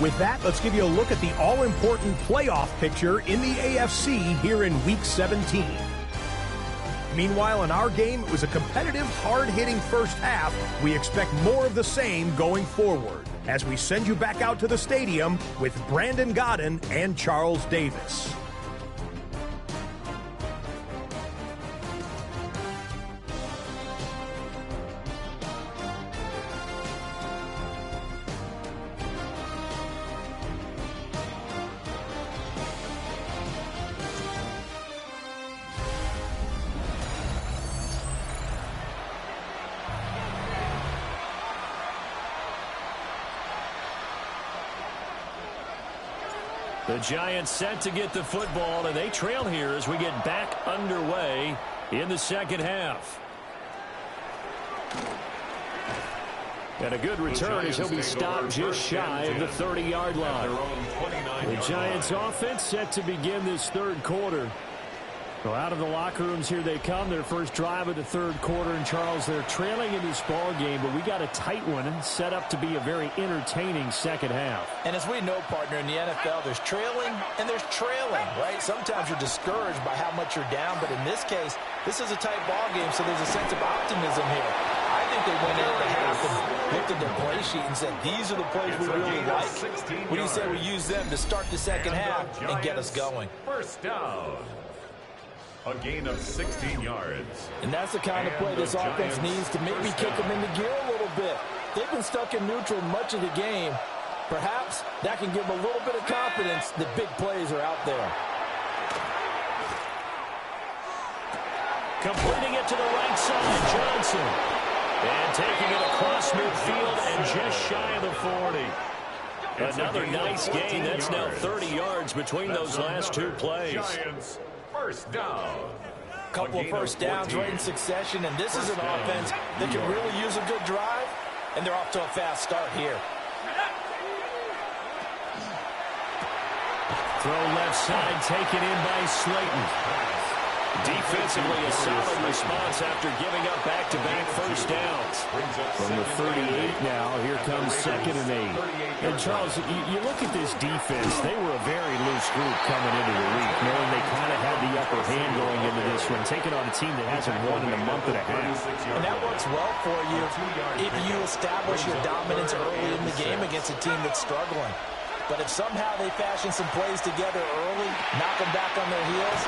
H: With that, let's give you a look at the all-important playoff picture in the AFC here in Week 17. Meanwhile, in our game, it was a competitive, hard-hitting first half. We expect more of the same going forward as we send you back out to the stadium with Brandon Godden and Charles Davis.
B: The Giants set to get the football, and they trail here as we get back underway in the second half. And a good return as he'll be stopped just shy of the 30-yard line. The Giants offense set to begin this third quarter. So out of the locker rooms here they come, their first drive of the third quarter. And Charles, they're trailing in this ball game, but we got a tight one set up to be a very entertaining second half.
C: And as we know, partner, in the NFL, there's trailing and there's trailing, right? Sometimes you're discouraged by how much you're down, but in this case, this is a tight ball game, so there's a sense of optimism here. I think they went into the half and looked at their play sheet and said, these are the plays we really like. What do you say we use them to start the second half and get us going?
D: First down. A gain of 16 yards.
C: And that's the kind of play this offense needs to maybe kick them into gear a little bit. They've been stuck in neutral much of the game. Perhaps that can give them a little bit of confidence that big plays are out there.
B: Completing it to the right side, Johnson. And taking it across midfield and just shy of the 40. Another nice gain. That's now 30 yards between those last two plays.
D: Giants, first down.
C: couple of first downs right in succession, and this is an offense that can really use a good drive, and they're off to a fast start here.
B: Throw left side, taken in by Slayton. Defensively, a solid response after giving up back-to-back first downs. From the 38 now, here comes 2nd and 8. And, Charles, you look at this defense, they were a very loose group coming into the week, knowing they kind of had the upper hand going into this one, taking on a team that hasn't won in a month and a half.
C: And that works well for you if you establish your dominance early in the game against a team that's struggling. But if somehow they fashion some plays together early, knock them back on their heels,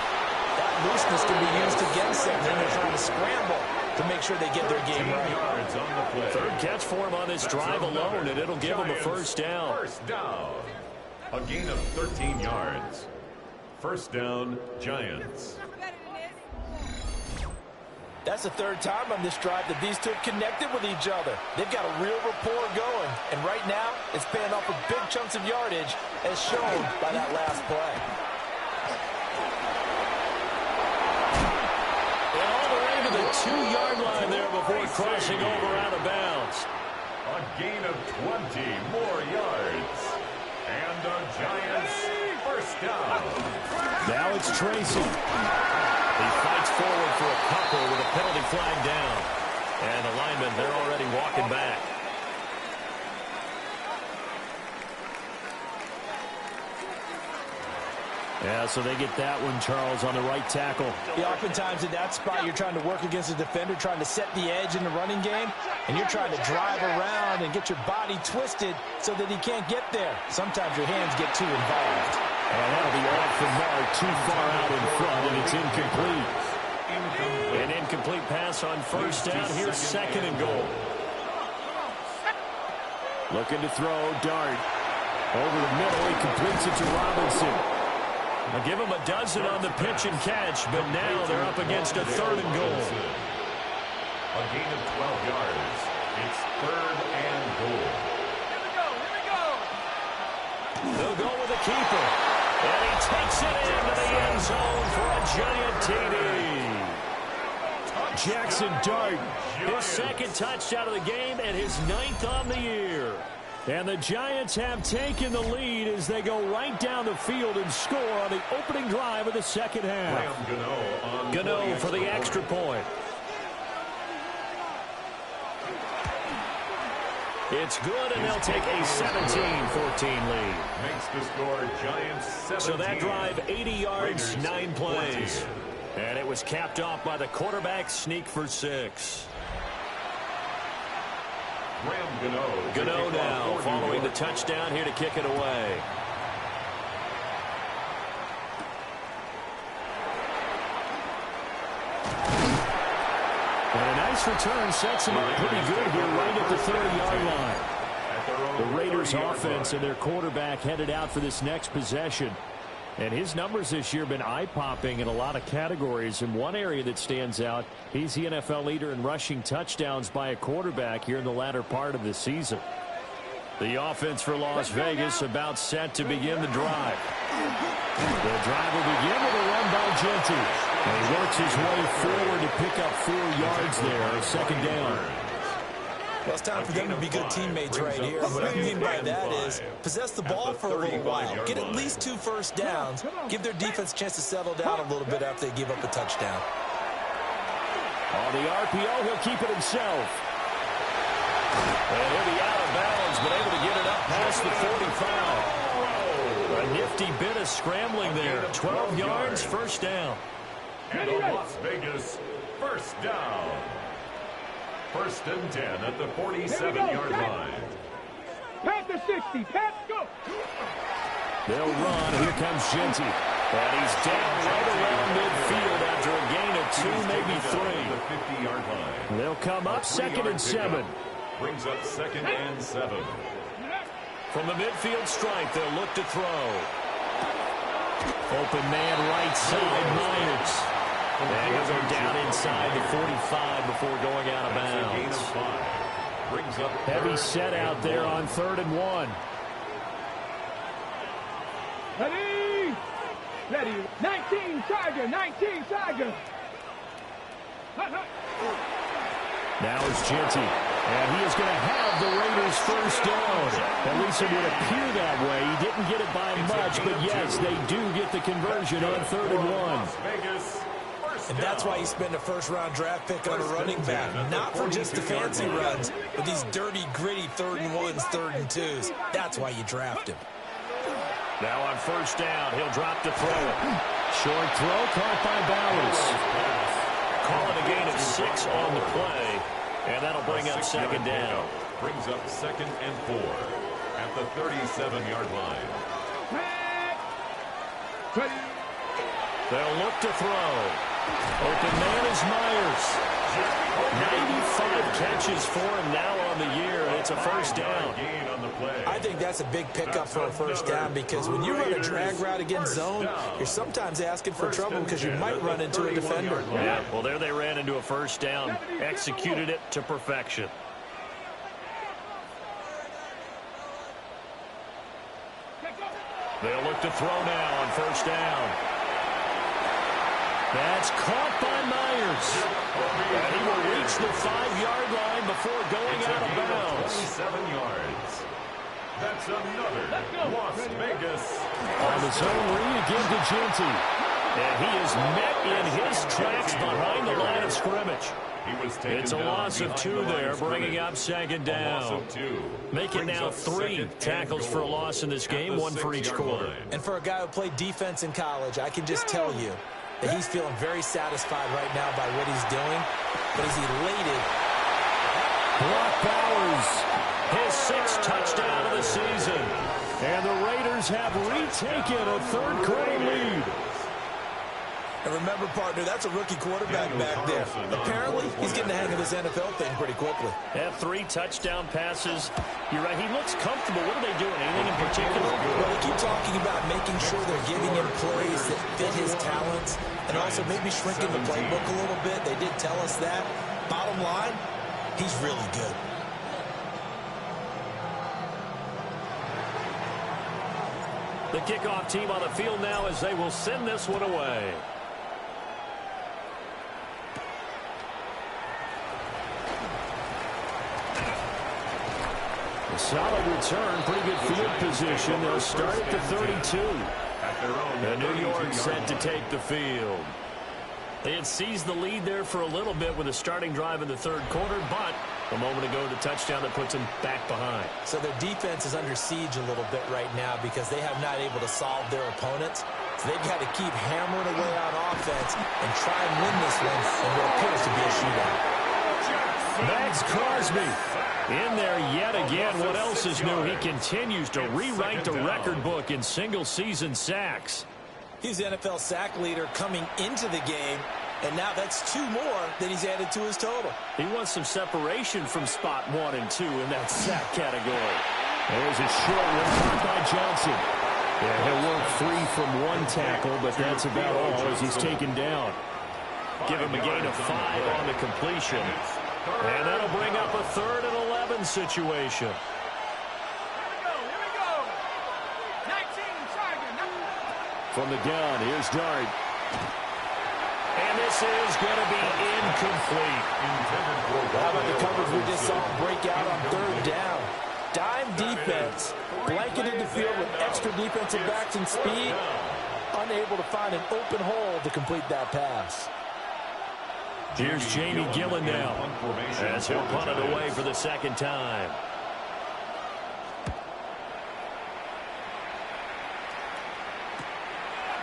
C: that looseness can be used against them. Then they're trying to scramble to make sure they get their game right.
B: Third catch for him on this drive alone, and it'll give him a first down.
D: First down. A gain of 13 yards. First down, Giants.
C: That's the third time on this drive that these two have connected with each other. They've got a real rapport going, and right now it's paying off with big chunks of yardage as shown by that last play.
B: And all the way to the 2-yard line there before crossing over out of bounds.
D: A gain of 20 more yards. And the Giants first down.
B: Now it's Tracy. He fights forward for a couple with a penalty flag down. And the linemen, they're already walking back. Yeah, so they get that one, Charles, on the right tackle.
C: Yeah, oftentimes in that spot, you're trying to work against a defender, trying to set the edge in the running game, and you're trying to drive around and get your body twisted so that he can't get there. Sometimes your hands get too involved.
B: And that'll be off the mark, too far out in front, and it's incomplete. An incomplete pass on first down. Here's 2nd and goal. Looking to throw, Dart. Over the middle, he completes it to Robinson. I'll give him a dozen on the pitch and catch, but now they're up against a 3rd and goal.
D: A gain of 12 yards. It's 3rd and goal.
E: Here we go.
B: They'll go with the keeper. And he takes it into the end zone for a giant TD. Jackson Dart, his 2nd touchdown of the game and his 9th on the year. And the Giants have taken the lead as they go right down the field and score on the opening drive of the second half. Gano for the extra point. It's good, and they'll take a 17-14 lead.
D: Makes the score Giants 17.
B: So that drive, 80 yards,
D: Raiders
B: 9 plays.
D: 20.
B: And it was capped off by the quarterback sneak for 6. Gano now following the touchdown here to kick it away. And a nice return sets him up pretty good here right at the 30-yard line. The Raiders offense and their quarterback headed out for this next possession. And his numbers this year have been eye-popping in a lot of categories. In one area that stands out, he's the NFL leader in rushing touchdowns by a quarterback here in the latter part of the season. The offense for Las Vegas about set to begin the drive. The drive will begin with a run by Genty. And he works his way forward to pick up 4 yards there, 2nd down.
C: Well, it's time for them to be good teammates right here. What I mean by that is possess the ball for a little while. Get at least 2 first downs. Give their defense a chance to settle down a little bit after they give up a touchdown.
B: On the RPO, he'll keep it himself. And he'll be out of bounds, but able to get it up past the 45. A nifty bit of scrambling there. 12 yards, first down.
D: And a Las Vegas first down. 1st and 10 at the 47-yard line.
E: Pat the 60. Pat, go.
B: They'll run. Here comes Genty. And he's down right around midfield after a gain of 2, maybe 3.
D: The 50-yard line.
B: They'll come up 2nd and 7.
D: Brings up 2nd and 7.
B: From the midfield stripe, they'll look to throw. Open man right side, Myers. And he'll go down inside the 45 before going out of bounds. Heavy set out there on 3rd and 1.
E: Ready. 19 Tiger.
B: Now it's Genty, and he is going to have the Raiders first down. At least it would appear that way. He didn't get it by much, but yes, they do get the conversion on 3rd and 1.
C: And that's why you spend a first-round draft pick on a running back. Not for just the fancy runs, but these dirty, gritty 3rd and 1s, 3rd and 2s. That's why you draft him.
B: Now on first down, he'll drop to throw it. Short throw caught by Bowers. Call it a gain of 6 on the play, and that'll bring up 2nd down.
D: Brings up 2nd and 4 at the 37-yard line.
B: They'll look to throw. Open man is Myers. 95 catches for him now on the year, and it's a first down.
C: I think that's a big pickup for a first down because when you run a drag route against zone, you're sometimes asking for trouble because you might run into a defender.
B: Yeah, well, there they ran into a first down, executed it to perfection. They'll look to throw now on first down. That's caught by Myers. And he will reach the 5-yard line before going out of bounds.
D: 27 yards. That's another Las Vegas.
B: On the zone read again to Genty. And he is met in his tracks behind the line of scrimmage. It's a loss of 2 there, bringing up 2nd down. Make it now 3 tackles for a loss in this game, 1 for each quarter.
C: And for a guy who played defense in college, I can just tell you that he's feeling very satisfied right now by what he's doing, but he's elated.
B: Brock Bowers, his 6th touchdown of the season. And the Raiders have retaken a 3rd quarter lead.
C: And remember, partner, that's a rookie quarterback back there. Apparently, he's getting the hang of this NFL thing pretty quickly.
B: Have 3 touchdown passes. You're right, he looks comfortable. What are they doing? Anything in particular?
C: Well, they keep talking about making sure they're giving him plays that fit his talents and also maybe shrinking the playbook a little bit. They did tell us that. Bottom line, he's really good.
B: The kickoff team on the field now as they will send this one away. A solid return, pretty good field position. They'll start at the 32. And New York set to take the field. They had seized the lead there for a little bit with a starting drive in the 3rd quarter, but a moment ago the touchdown that puts them back behind.
C: So their defense is under siege a little bit right now because they have not able to solve their opponents. So they've got to keep hammering away on offense and try and win this one in what appears to be a shootout.
B: Max Crosby in there yet again. What else is new? He continues to rewrite the record book in single-season sacks.
C: He's the NFL sack leader coming into the game, and now that's 2 more that he's added to his total.
B: He wants some separation from spot 1 and 2 in that sack category. There's a short one caught by Johnson. Yeah, he'll work free from 1 tackle, but that's about all as he's taken down. Give him a gain of 5 on the completion. And that'll bring up a 3rd and 11 situation. From the gun, here's Dart. And this is going to be incomplete.
C: How about the coverage we just saw break out on 3rd down? Dime defense, blanketed the field with extra defensive backs and speed, unable to find an open hole to complete that pass.
B: Here's Jamie Gillen now as he'll punt it away for the 2nd time.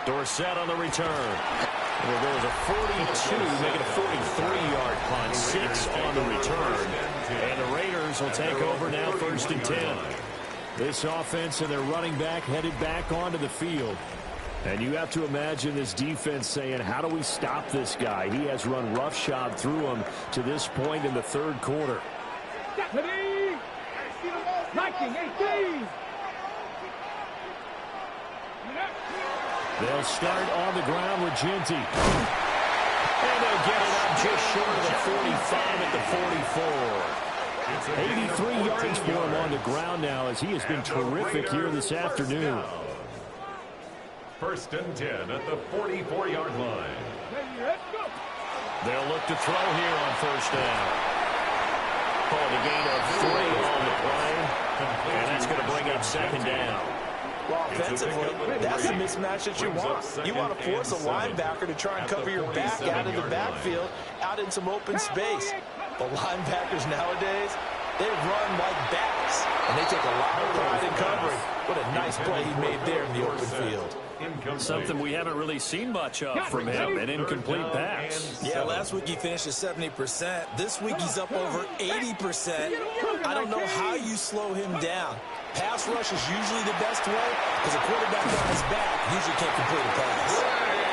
B: Dorsett on the return. Well, there's a 42, making a 43-yard punt, 6 on the return. And the Raiders will take over now 1st and 10. This offense and their running back headed back onto the field. And you have to imagine this defense saying, how do we stop this guy? He has run roughshod through him to this point in the 3rd quarter.
E: Deputy! 1918!
B: They'll start on the ground with Genty. And they'll get it up just short of the 45 at the 44. 83 yards for him on the ground now as he has been terrific here this afternoon.
D: 1st and 10 at the 44-yard line.
F: They'll look to throw here on first down. Called a gain of 3 on the play, and that's going to bring up second down.
C: Well, offensively, that's the mismatch that you want. You want to force a linebacker to try and cover your back out of the backfield, out in some open space. The linebackers nowadays, they run like bats, and they take a lot of pride in covering. What a nice play he made there in the open field.
F: Something we haven't really seen much of from him, an incomplete pass.
C: Yeah, last week he finished at 70%. This week he's up over 80%. I don't know how you slow him down. Pass rush is usually the best way because a quarterback on his back usually can't complete a pass.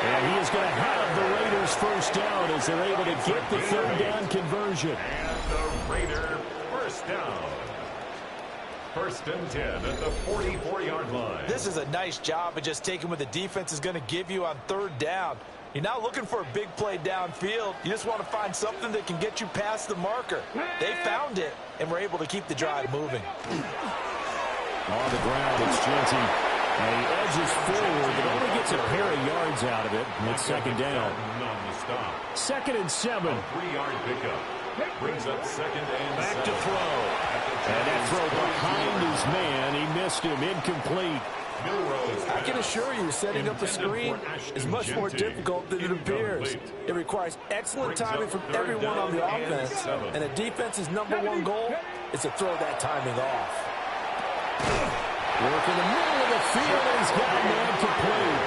F: And he is going to have the Raiders first down as they're able to get the third down conversion.
D: And the Raider first down. First and 10 at the 44-yard line.
C: This is a nice job of just taking what the defense is going to give you on third down. You're not looking for a big play downfield. You just want to find something that can get you past the marker. They found it, and were able to keep the drive moving.
F: On the ground, it's Genty. And he edges forward, but only gets a pair of yards out of it. And it's second down. Second and 7.
D: 3-yard pickup. Brings up second and
F: Back
D: 7.
F: to throw. And that throw behind his man. He missed him. Incomplete.
C: I can assure you, setting up the screen is much more difficult than it appears. It requires excellent timing from everyone on the offense. And the defense's #1 goal is to throw that timing off.
F: Work in the middle of the field, and he's got a man complete.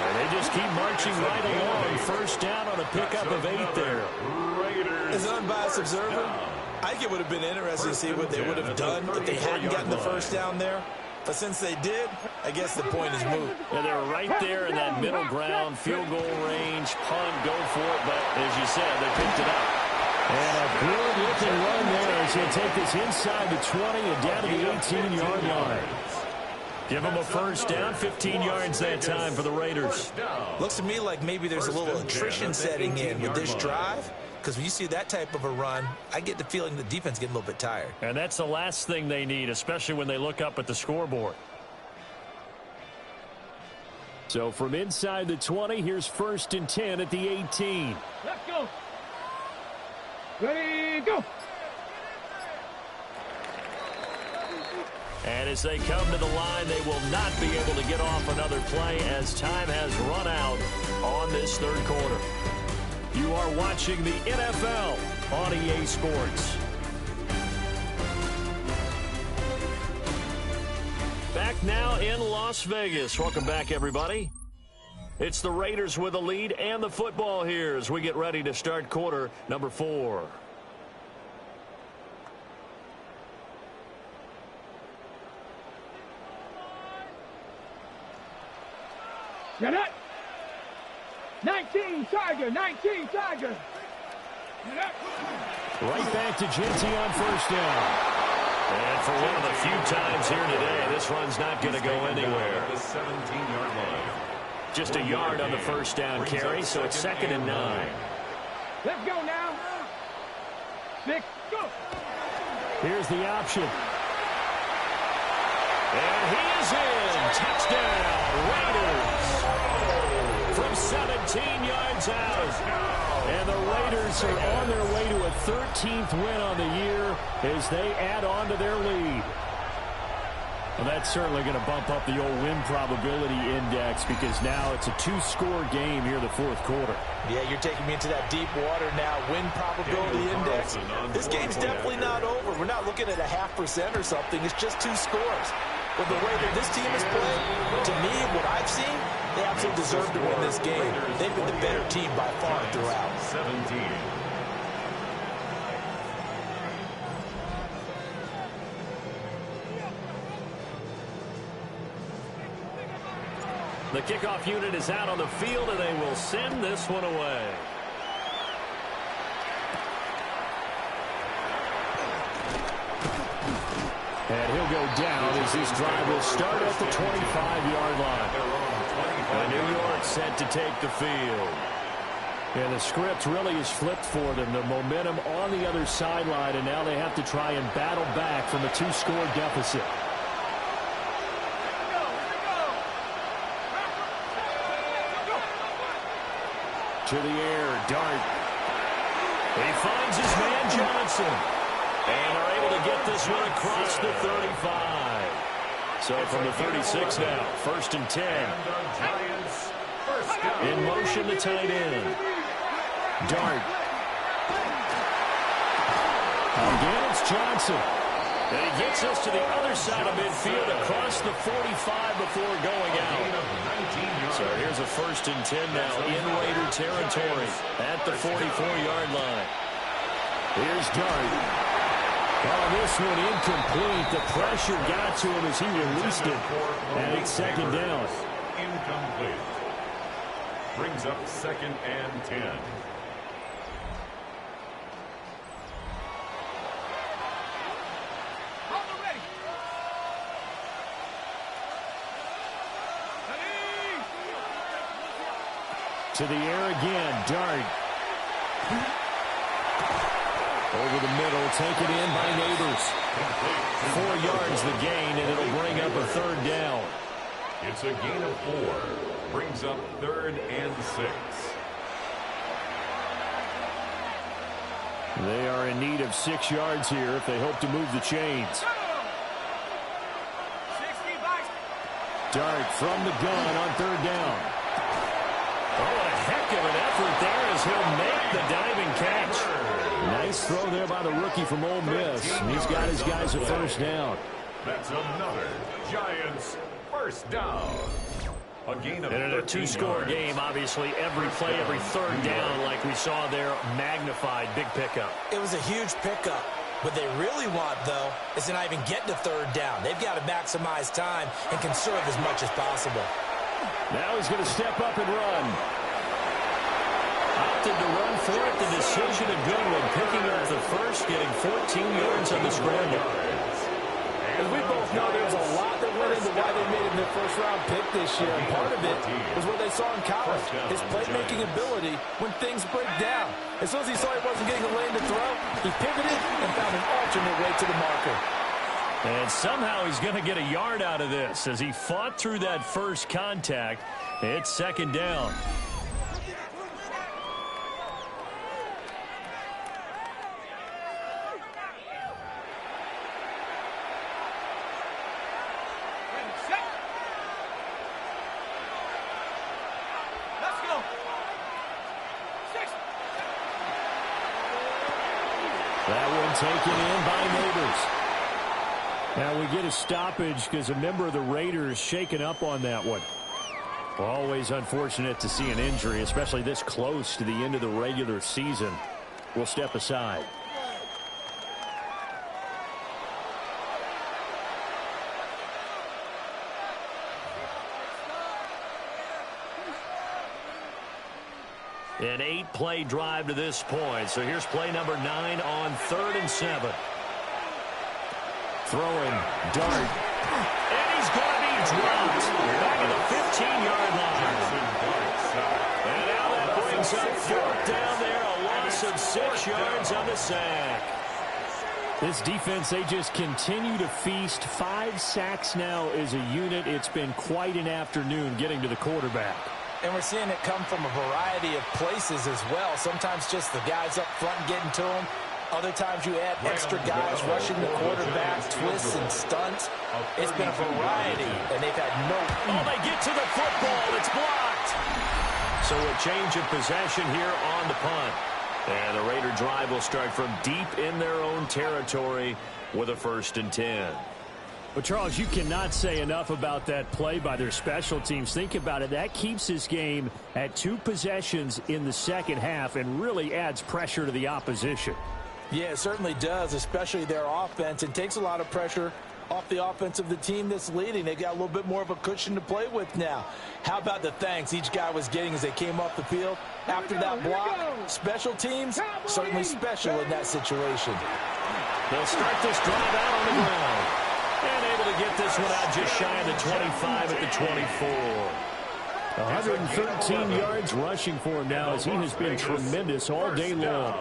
F: And they just keep marching right along. First down on a pickup of 8 there.
C: As an unbiased observer, I think it would have been interesting to see what they would have done if they hadn't gotten the first down there. But since they did, I guess the point is moot.
F: Yeah, they're right there in that middle ground, field goal range, punt, go for it. But as you said, they picked it up. And a good-looking run there as he'll take this inside the 20 and down to the 18-yard line. Give them a first down, 15 yards that time for the Raiders.
C: Looks to me like maybe there's a little attrition setting in with this drive. Because when you see that type of a run, I get the feeling the defense getting a little bit tired.
F: And that's the last thing they need, especially when they look up at the scoreboard. So from inside the 20, here's first and 10 at the 18.
E: Let's go. Ready, go.
F: And as they come to the line, they will not be able to get off another play as time has run out on this third quarter. You are watching the NFL on EA Sports. Back now in Las Vegas. Welcome back, everybody. It's the Raiders with the lead and the football here as we get ready to start quarter number 4.
E: Get it. 19 Tiger, 19 Tiger.
F: Right back to Genty on first down. And for one of the few times here today, this run's not going to go anywhere.
D: The 17-yard line.
F: Just a yard on the first down carry, so it's second and 9.
E: Let's go now. 6, go.
F: Here's the option. And he is in. Touchdown, Raiders. From 17 yards out. And the Raiders are on their way to a 13th win on the year as they add on to their lead. Well, that's certainly going to bump up the old win probability index because now it's a 2-score game here in the fourth quarter.
C: Yeah, you're taking me into that deep water now. Win probability index. This game's definitely not over. We're not looking at a 0.5% or something. It's just 2 scores. But the way that this team has played, to me, what I've seen, they absolutely deserve to win this game. They've been the better team by far throughout.
D: 17.
F: The kickoff unit is out on the field, and they will send this one away. And he'll go down as this drive will start at the 25-yard line. And New York set to take the field. And the script really is flipped for them. The momentum on the other sideline, and now they have to try and battle back from a 2-score deficit. To the air, Dart He finds his man Johnson. And are able to get this one across the 35. So from the 36 now, 1st and 10. In motion, the tight end. Dart. Again, it's Johnson. And he gets us to the other side of midfield across the 45 before going out. So here's a 1st and 10 now in Raider territory at the 44-yard line. Here's Dart. Oh, this one incomplete. The pressure got to him as he released it. And it's 2nd down.
D: Incomplete. Brings up 2nd and 10.
F: To the air again, Dart. Over the middle, taken in by Neighbors. 4 yards the gain, and it'll bring up a 3rd down.
D: It's a gain of 4. Brings up 3rd and 6.
F: They are in need of 6 yards here if they hope to move the chains. Dart from the gun on 3rd down. Oh, a heck of an effort there as he'll make the diving catch. Nice throw there by the rookie from Ole Miss. And he's got his guys a 1st down.
D: That's another Giants 1st down. A gain of
F: and in a 2-score game, obviously, every play, every 3rd down, like we saw there, magnified. Big pickup.
C: It was a huge pickup. What they really want, though, is to not even get to 3rd down. They've got to maximize time and conserve as much as possible.
F: Now he's going to step up and run. Opted to run for it. The decision a good one. Picking up the 1st, getting 14 yards on the scramble.
C: As we both know, there's a lot that went into why they made him their 1st-round pick this year. And part of it was what they saw in college, his playmaking ability when things break down. As soon as he saw he wasn't getting a lane to throw, he pivoted and found an alternate way to the marker.
F: And somehow he's going to get a yard out of this as he fought through that first contact. It's 2nd down. That one taken in by Neighbors. Now we get a stoppage because a member of the Raiders shaken up on that one. Always unfortunate to see an injury, especially this close to the end of the regular season. We'll step aside. An 8-play drive to this point. So here's play number 9 on 3rd and 7. Throwing, Dart. And he's going to be dropped back at the 15-yard line. And now that brings up 4th down there. A loss of 6 yards on the sack. This defense, they just continue to feast. 5 sacks now as a unit. It's been quite an afternoon getting to the quarterback.
C: And we're seeing it come from a variety of places as well. Sometimes just the guys up front getting to him. Other times you add extra guys rushing the quarterback, twists and stunts. It's been a variety, and they've had no...
F: Oh, they get to the football. It's blocked. So a change of possession here on the punt. And the Raider drive will start from deep in their own territory with a 1st and 10. Well, Charles, you cannot say enough about that play by their special teams. Think about it. That keeps this game at 2 possessions in the second half and really adds pressure to the opposition.
C: Yeah, it certainly does, especially their offense. It takes a lot of pressure off the offense of the team that's leading. They've got a little bit more of a cushion to play with now. How about the thanks each guy was getting as they came off the field after that block? Special teams, certainly special in that situation.
F: They'll start this drive out on the ground. And able to get this one out just shy of the 25 at the 24. 113 yards rushing for him now as he has been tremendous all day long.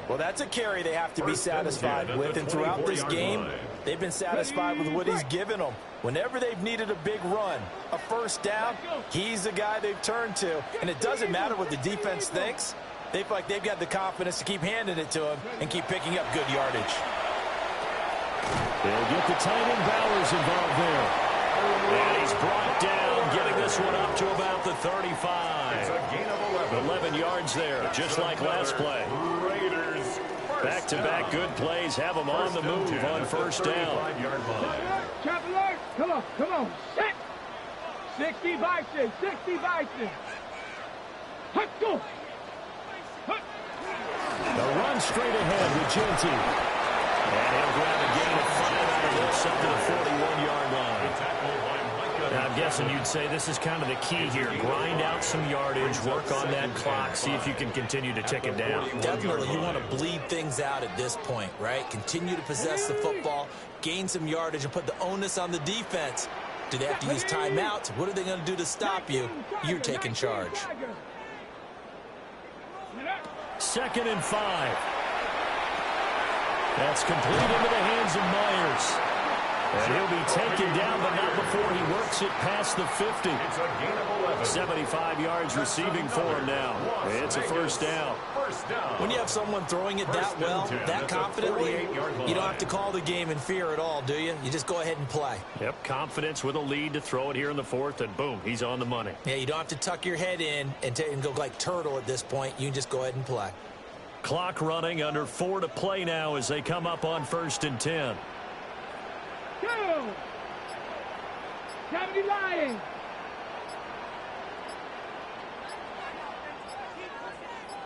C: Well, that's a carry they have to be satisfied with. And throughout this game, they've been satisfied with what he's given them. Whenever they've needed a big run, a 1st down, he's the guy they've turned to. And it doesn't matter what the defense thinks. They feel like they've got the confidence to keep handing it to him and keep picking up good yardage.
B: They'll get the tight end Bowers involved there. And he's brought down, getting this one up to about the 35.
D: It's a gain of
B: 11 yards there, just like last play.
D: Raiders.
B: Back-to-back good plays have them on the move on first down.
E: Traveler, come on, set. 60 Bison, 60 Bison. Let's go.
B: The run straight ahead with Genty. And he'll grab a gain of 5 out of this up to the 41-yard line.
F: Now, I'm guessing you'd say this is kind of the key here. Grind out some yardage, work on that clock, see if you can continue to tick it down.
C: Definitely, you want to bleed things out at this point, right? Continue to possess the football, gain some yardage, and put the onus on the defense. Do they have to use timeouts? What are they going to do to stop you? You're taking charge.
B: 2nd and 5. That's complete into the hands of Myers. And he'll be taken down, but not before he works it past the 50. 75 yards receiving for him now. It's a first down.
C: When you have someone throwing it that well, that confidently, you don't have to call the game in fear at all, do you? You just go ahead and play.
B: Yep, confidence with a lead to throw it here in the 4th, and boom, he's on the money.
C: Yeah, you don't have to tuck your head in and go like turtle at this point. You can just go ahead and play.
B: Clock running, under 4 to play now as they come up on 1st and 10.
E: Go! 70 Lions!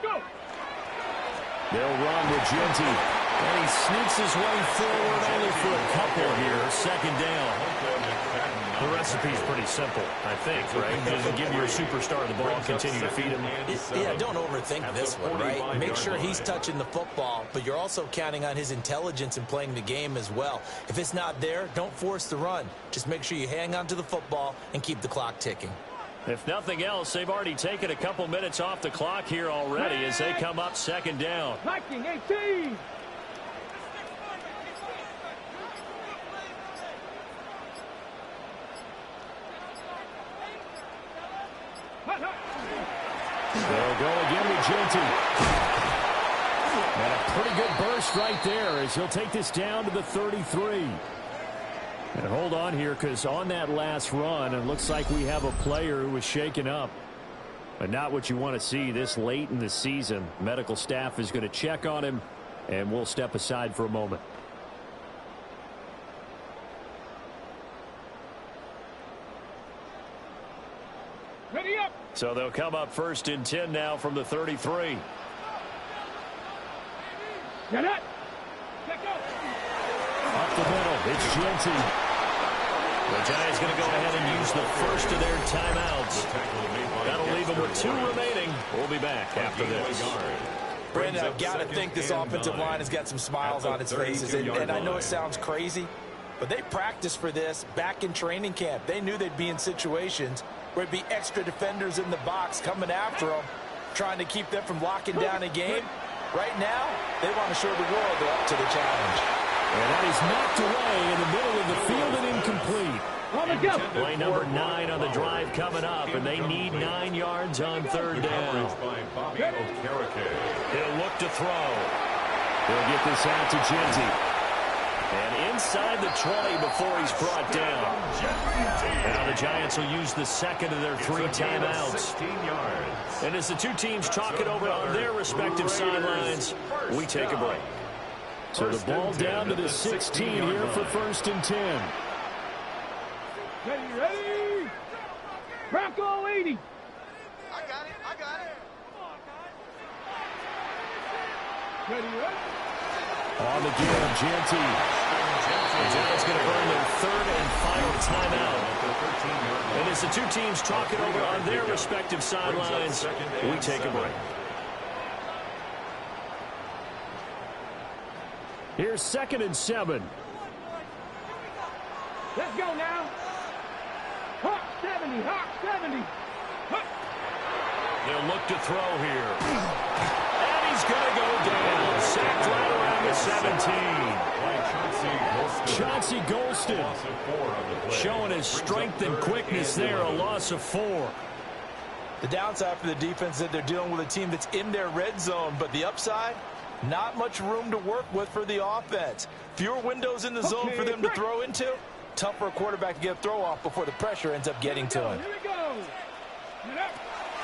E: Go!
B: They'll run with Genty. And he sneaks his way forward only for a couple here. 2nd down.
F: The recipe's pretty simple, I think, right? Just give your superstar the ball, continue to feed him.
C: Yeah, don't overthink this one, right? Make sure he's touching the football, but you're also counting on his intelligence in playing the game as well. If it's not there, don't force the run. Just make sure you hang on to the football and keep the clock ticking.
B: If nothing else, they've already taken a couple minutes off the clock here already as they come up 2nd down.
E: Viking 18!
B: They'll go again with Genty. And a pretty good burst right there as he'll take this down to the 33. And hold on here, because on that last run, it looks like we have a player who was shaken up. But not what you want to see this late in the season. Medical staff is going to check on him, and we'll step aside for a moment.
E: Ready up!
B: So they'll come up 1st and 10 now from the 33.
E: Get it! Let go!
B: Up the middle, it's Genty.
F: The Giants going to go ahead and use the first of their timeouts. That'll leave them with 2 remaining. We'll be back after this.
C: Brandon, I've got to think this offensive line has got some smiles on its faces. And I know it sounds crazy, but they practiced for this back in training camp. They knew they'd be in situations where it'd be extra defenders in the box coming after them, trying to keep them from locking down a game. Right now, they want to show the world they're up to the challenge.
B: And that is knocked away in the middle of the field and incomplete. Play number 9 on the drive coming up, and they need 9 yards on 3rd down. He'll look to throw. He'll get this out to Genty. And inside the 20 before he's brought down. Now the Giants will use the 2nd of their 3 timeouts. And as the 2 teams talk it over on their respective sidelines, we take a break. So the ball down to the 16 here for 1st and 10.
E: Ready? Bronco 80!
A: I got it.
E: Ready?
B: On the give, Genty. The Giants going to burn their 3rd and final timeout. And as the 2 teams talk it over on their respective sidelines, we take a break. Here's 2nd and 7.
E: Let's go now. Hawk 70, Hawk 70. Hawk.
B: They'll look to throw here. And he's going to go down. Sacked right around the 17. Chauncey Golston showing his strength and quickness there, a loss of 4.
C: The downside for the defense is that they're dealing with a team that's in their red zone, but the upside, not much room to work with for the offense. Fewer windows in the zone for them to throw into. Tough for a quarterback to get a throw off before the pressure ends up getting to him.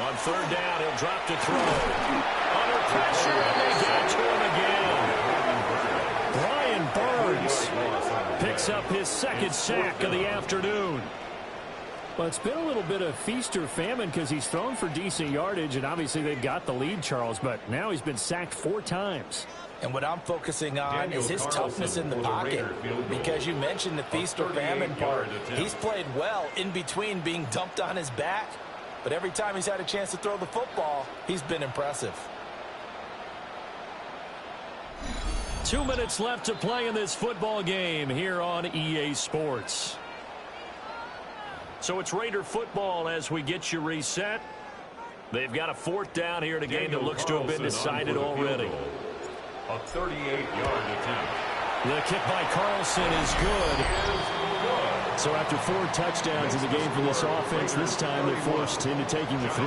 F: On third down, he'll drop to throw. Under pressure, and they get to him again. Brian Burns picks up his second sack of the afternoon.
B: Well, it's been a little bit of feast or famine because he's thrown for decent yardage, and obviously they've got the lead, Charles, but now he's been sacked 4 times.
C: And what I'm focusing on is his toughness in the pocket, because you mentioned the feast or famine part. He's played well in between being dumped on his back, but every time he's had a chance to throw the football, he's been impressive.
B: 2 minutes left to play in this football game here on EA Sports.
F: So it's Raider football as we get you reset. They've got a 4th down here in a game that looks to have been decided already.
D: A 38-yard attempt.
B: The kick by Carlson is good. So after 4 touchdowns in the game for this offense, this time they're forced into taking the 3.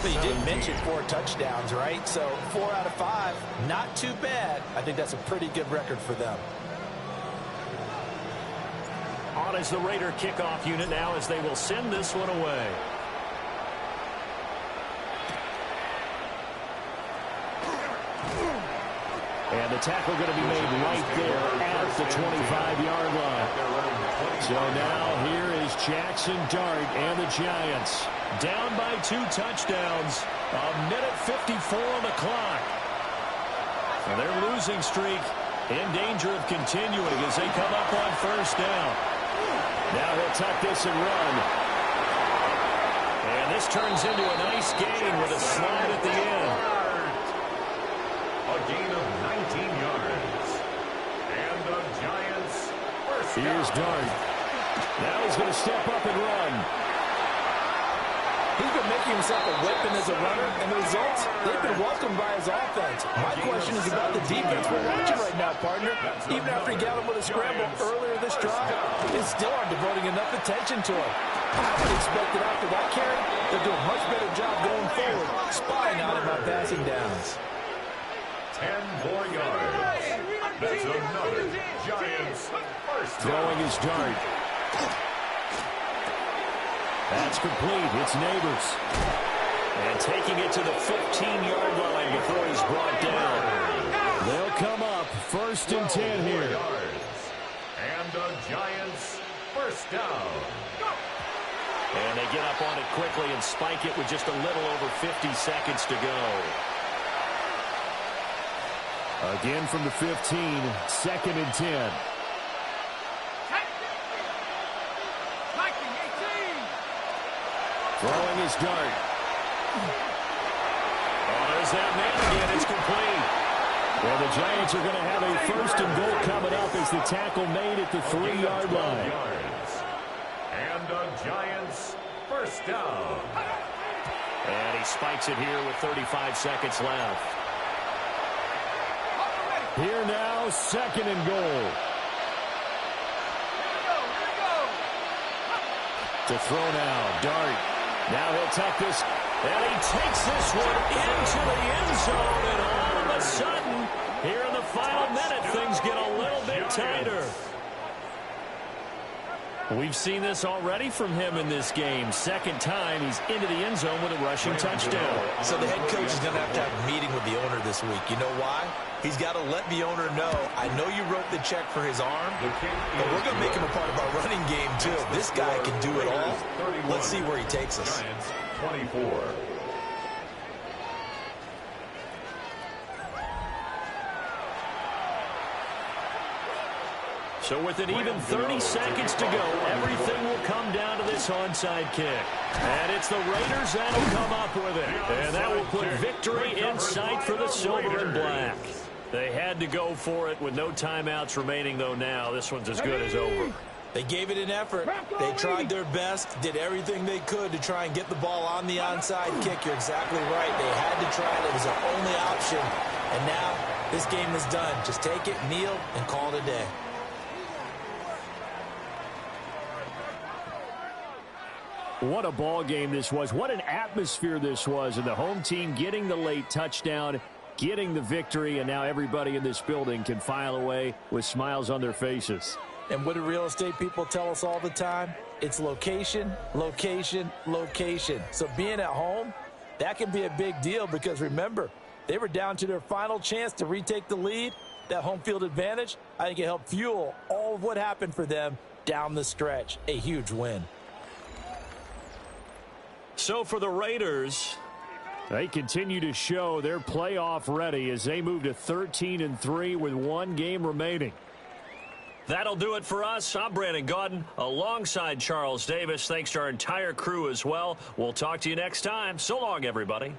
C: But you did mention 4 touchdowns, right? So 4 out of 5, not too bad. I think that's a pretty good record for them.
F: On is the Raider kickoff unit now as they will send this one away.
B: And the tackle going to be made right there at the 25-yard line. So now here is Jackson Dart and the Giants down by 2 touchdowns. A minute 54 on the clock. And their losing streak in danger of continuing as they come up on 1st down. Now he'll tuck this and run. And this turns into a nice gain with a slide at the end.
D: A gain of 19 yards. And the Giants first down.
B: Here's Dart. Now he's going to step up and run.
C: He's been making himself a weapon as a runner, and the results, they've been welcomed by his offense. My question is about the defense we're watching right now, partner. Even after he got him with a scramble earlier this drive, they still aren't devoting enough attention to him. I would expect that after that carry, they'll do a much better job going forward, spying on him on passing downs.
D: 10 more yards. That's another Giants first down.
B: Throwing his Dart. That's complete. It's Neighbors.
F: And taking it to the 15-yard line before he's brought down.
B: They'll come up 1st and 10 here.
D: And the Giants first down.
F: And they get up on it quickly and spike it with just a little over 50 seconds to go.
B: Again from the 15, 2nd and 10. Throwing his Dart.
F: Oh, there's that man again. It's complete.
B: Well, the Giants are going to have a 1st and goal coming up as the tackle made at the 3-yard line.
D: And the Giants first down.
F: And he spikes it here with 35 seconds left.
B: Here now, 2nd and goal. To throw now, Dart. Now he'll tuck this, and he takes this one into the end zone, and all of a sudden, here in the final minute, things get a little bit tighter. We've seen this already from him in this game. 2nd time, he's into the end zone with a rushing touchdown.
C: So the head coach is going to have a meeting with the owner this week. You know why? He's got to let the owner know, I know you wrote the check for his arm, but we're going to make him a part of our running game too. This guy can do it all. Let's see where he takes us.
D: Giants 24.
F: So with an even 30 seconds to go, everything will come down to this onside kick. And it's the Raiders that'll come up with it. And that will put victory in sight for the Silver and Black. They had to go for it with no timeouts remaining, though now. This one's as good as over.
C: They gave it an effort. They tried their best, did everything they could to try and get the ball on the onside kick. You're exactly right. They had to try it. It was their only option. And now this game is done. Just take it, kneel, and call it a day.
B: What a ball game this was. What an atmosphere this was. And the home team getting the late touchdown, getting the victory, and now everybody in this building can file away with smiles on their faces.
C: And what do real estate people tell us all the time? It's location, location, location. So being at home, that can be a big deal because remember, they were down to their final chance to retake the lead. That home field advantage, I think it helped fuel all of what happened for them down the stretch. A huge win.
B: So for the Raiders, they continue to show they're playoff ready as they move to 13-3 with one game remaining.
F: That'll do it for us. I'm Brandon Gaudin alongside Charles Davis. Thanks to our entire crew as well. We'll talk to you next time. So long, everybody.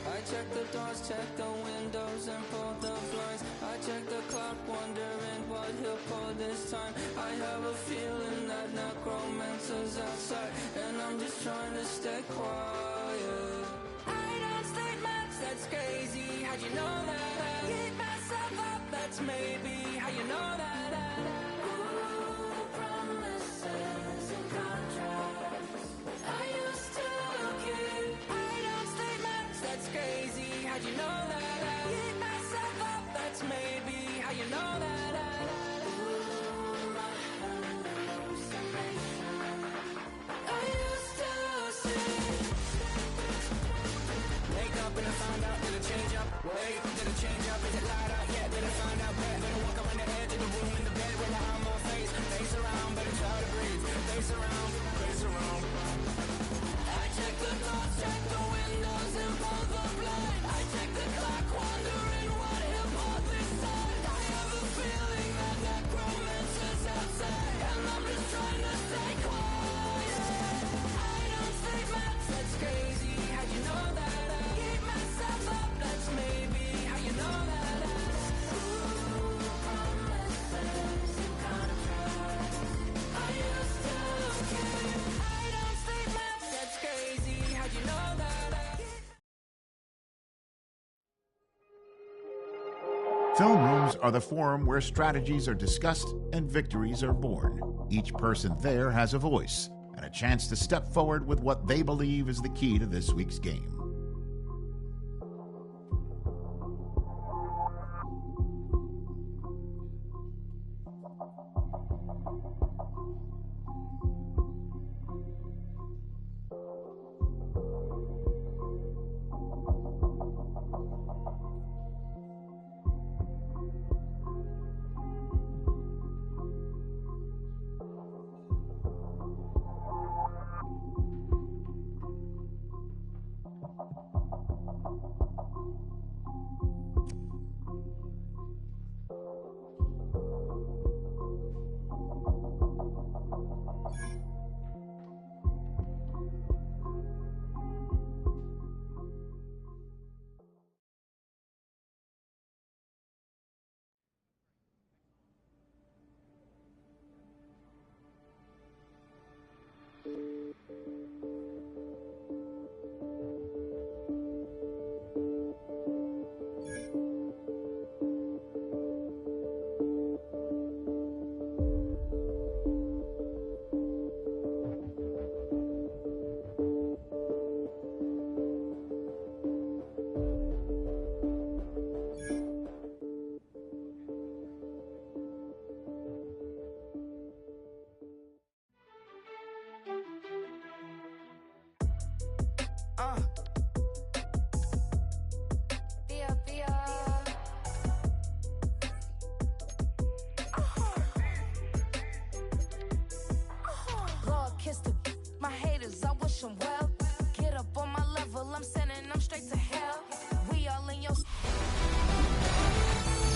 I: I check the doors, check the windows, and pull the blinds. I check the clock, wondering what he'll pull this time. I have a feeling that necromancer's outside, and I'm just trying to stay quiet. I don't state much, that's crazy. How'd you know that? Keep myself up, that's maybe how you know that. Ooh, promises and contracts. I used to keep. I don't state much, that's crazy. How'd you know that? Keep myself up, that's maybe how you know that. Ooh, my hallucination. I used to see. Wake up and I found out, did it change up? Wait, did it change up? Is it light out? Yeah, did it find out? Better walk around the edge of the room in the bed with my arm on face. Face around, better try to breathe. Face around, face around. I check the doors, check the windows, and pull the blind. I check the clock, wondering what he'll pull this time. I have a feeling that necromancer's outside, and I'm just trying to stay quiet. I don't say much, that's crazy. How'd you know that? Keep myself up, that's maybe how you know that. Ooh, promises and contracts. I used to keep. I don't say much, that's crazy. How'd you know that?
J: Film rooms are the forum where strategies are discussed and victories are born. Each person there has a voice and a chance to step forward with what they believe is the key to this week's game.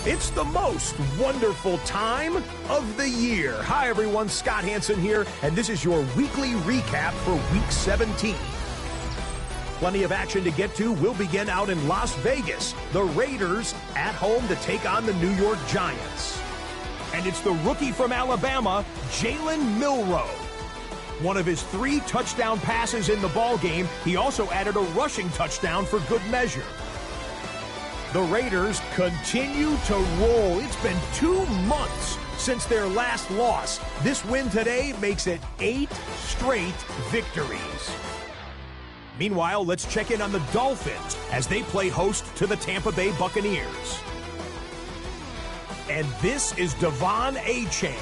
H: It's the most wonderful time of the year. Hi, everyone. Scott Hansen here, and this is your weekly recap for Week 17. Plenty of action to get to. We'll begin out in Las Vegas. The Raiders at home to take on the New York Giants. And it's the rookie from Alabama, Jalen Milroe. One of his 3 touchdown passes in the ballgame. He also added a rushing touchdown for good measure. The Raiders continue to roll. It's been 2 months since their last loss. This win today makes it 8 straight victories. Meanwhile, let's check in on the Dolphins as they play host to the Tampa Bay Buccaneers. And this is Devon Achane.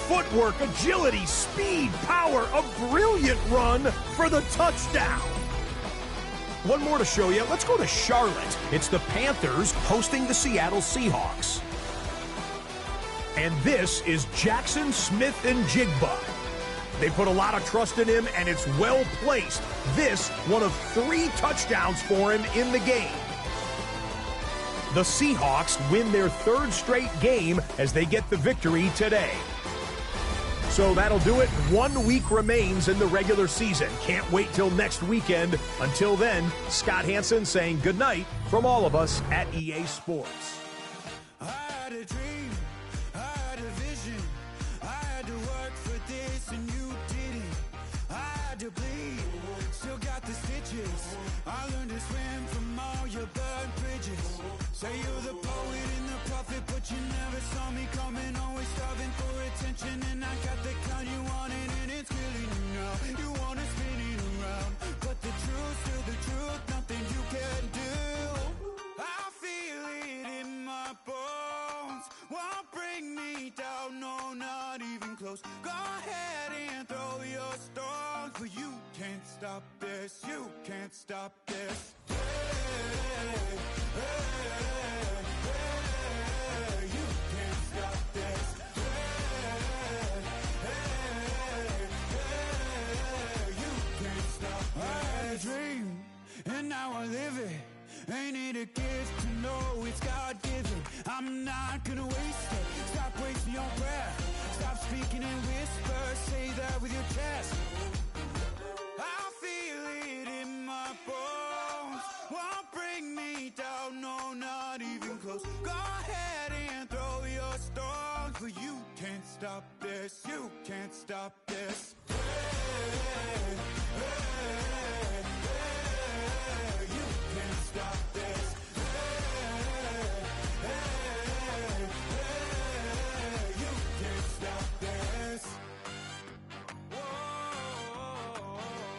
H: Footwork, agility, speed, power, a brilliant run for the touchdown. One more to show you. Let's go to Charlotte. It's the Panthers hosting the Seattle Seahawks. And this is Jackson Smith and Jigba. They put a lot of trust in him, and it's well placed. This, one of 3 touchdowns for him in the game. The Seahawks win their 3rd straight game as they get the victory today. So that'll do it. 1 week remains in the regular season. Can't wait till next weekend. Until then, Scott Hansen saying goodnight from all of us at EA Sports.
I: I had a dream, I had a vision, I had to work for this and you didn't. I had to bleed, still got the stitches. I learned to swim from all your burned bridges. Say you're the poet and the prophet, but you never saw me coming. Always starving for attention, and I got the kind you wanted, and it's killing you now. You wanna spin it around, but the truth's still the truth, nothing you can do. I feel it in my bones, won't bring me down, no, not even close. Go ahead and throw your stones, but you can't stop this, you can't stop this. You can't stop this. You can't stop this. I had a dream, and now I live it. Ain't it a gift to know it's God-given? I'm not gonna waste it. Stop wasting your breath. Stop speaking in whispers. Say that with your chest. I feel it in my bones. Won't bring me down, no, not even close. Go ahead and throw your stones, but you can't stop this. You can't stop this. You can't stop this. You can't stop this.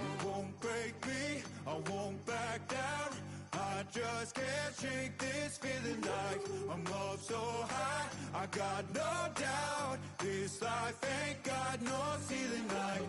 I: You won't break me, I won't back down. I just can't shake this feeling like I'm up so high. I got no doubt, this life ain't got no ceiling like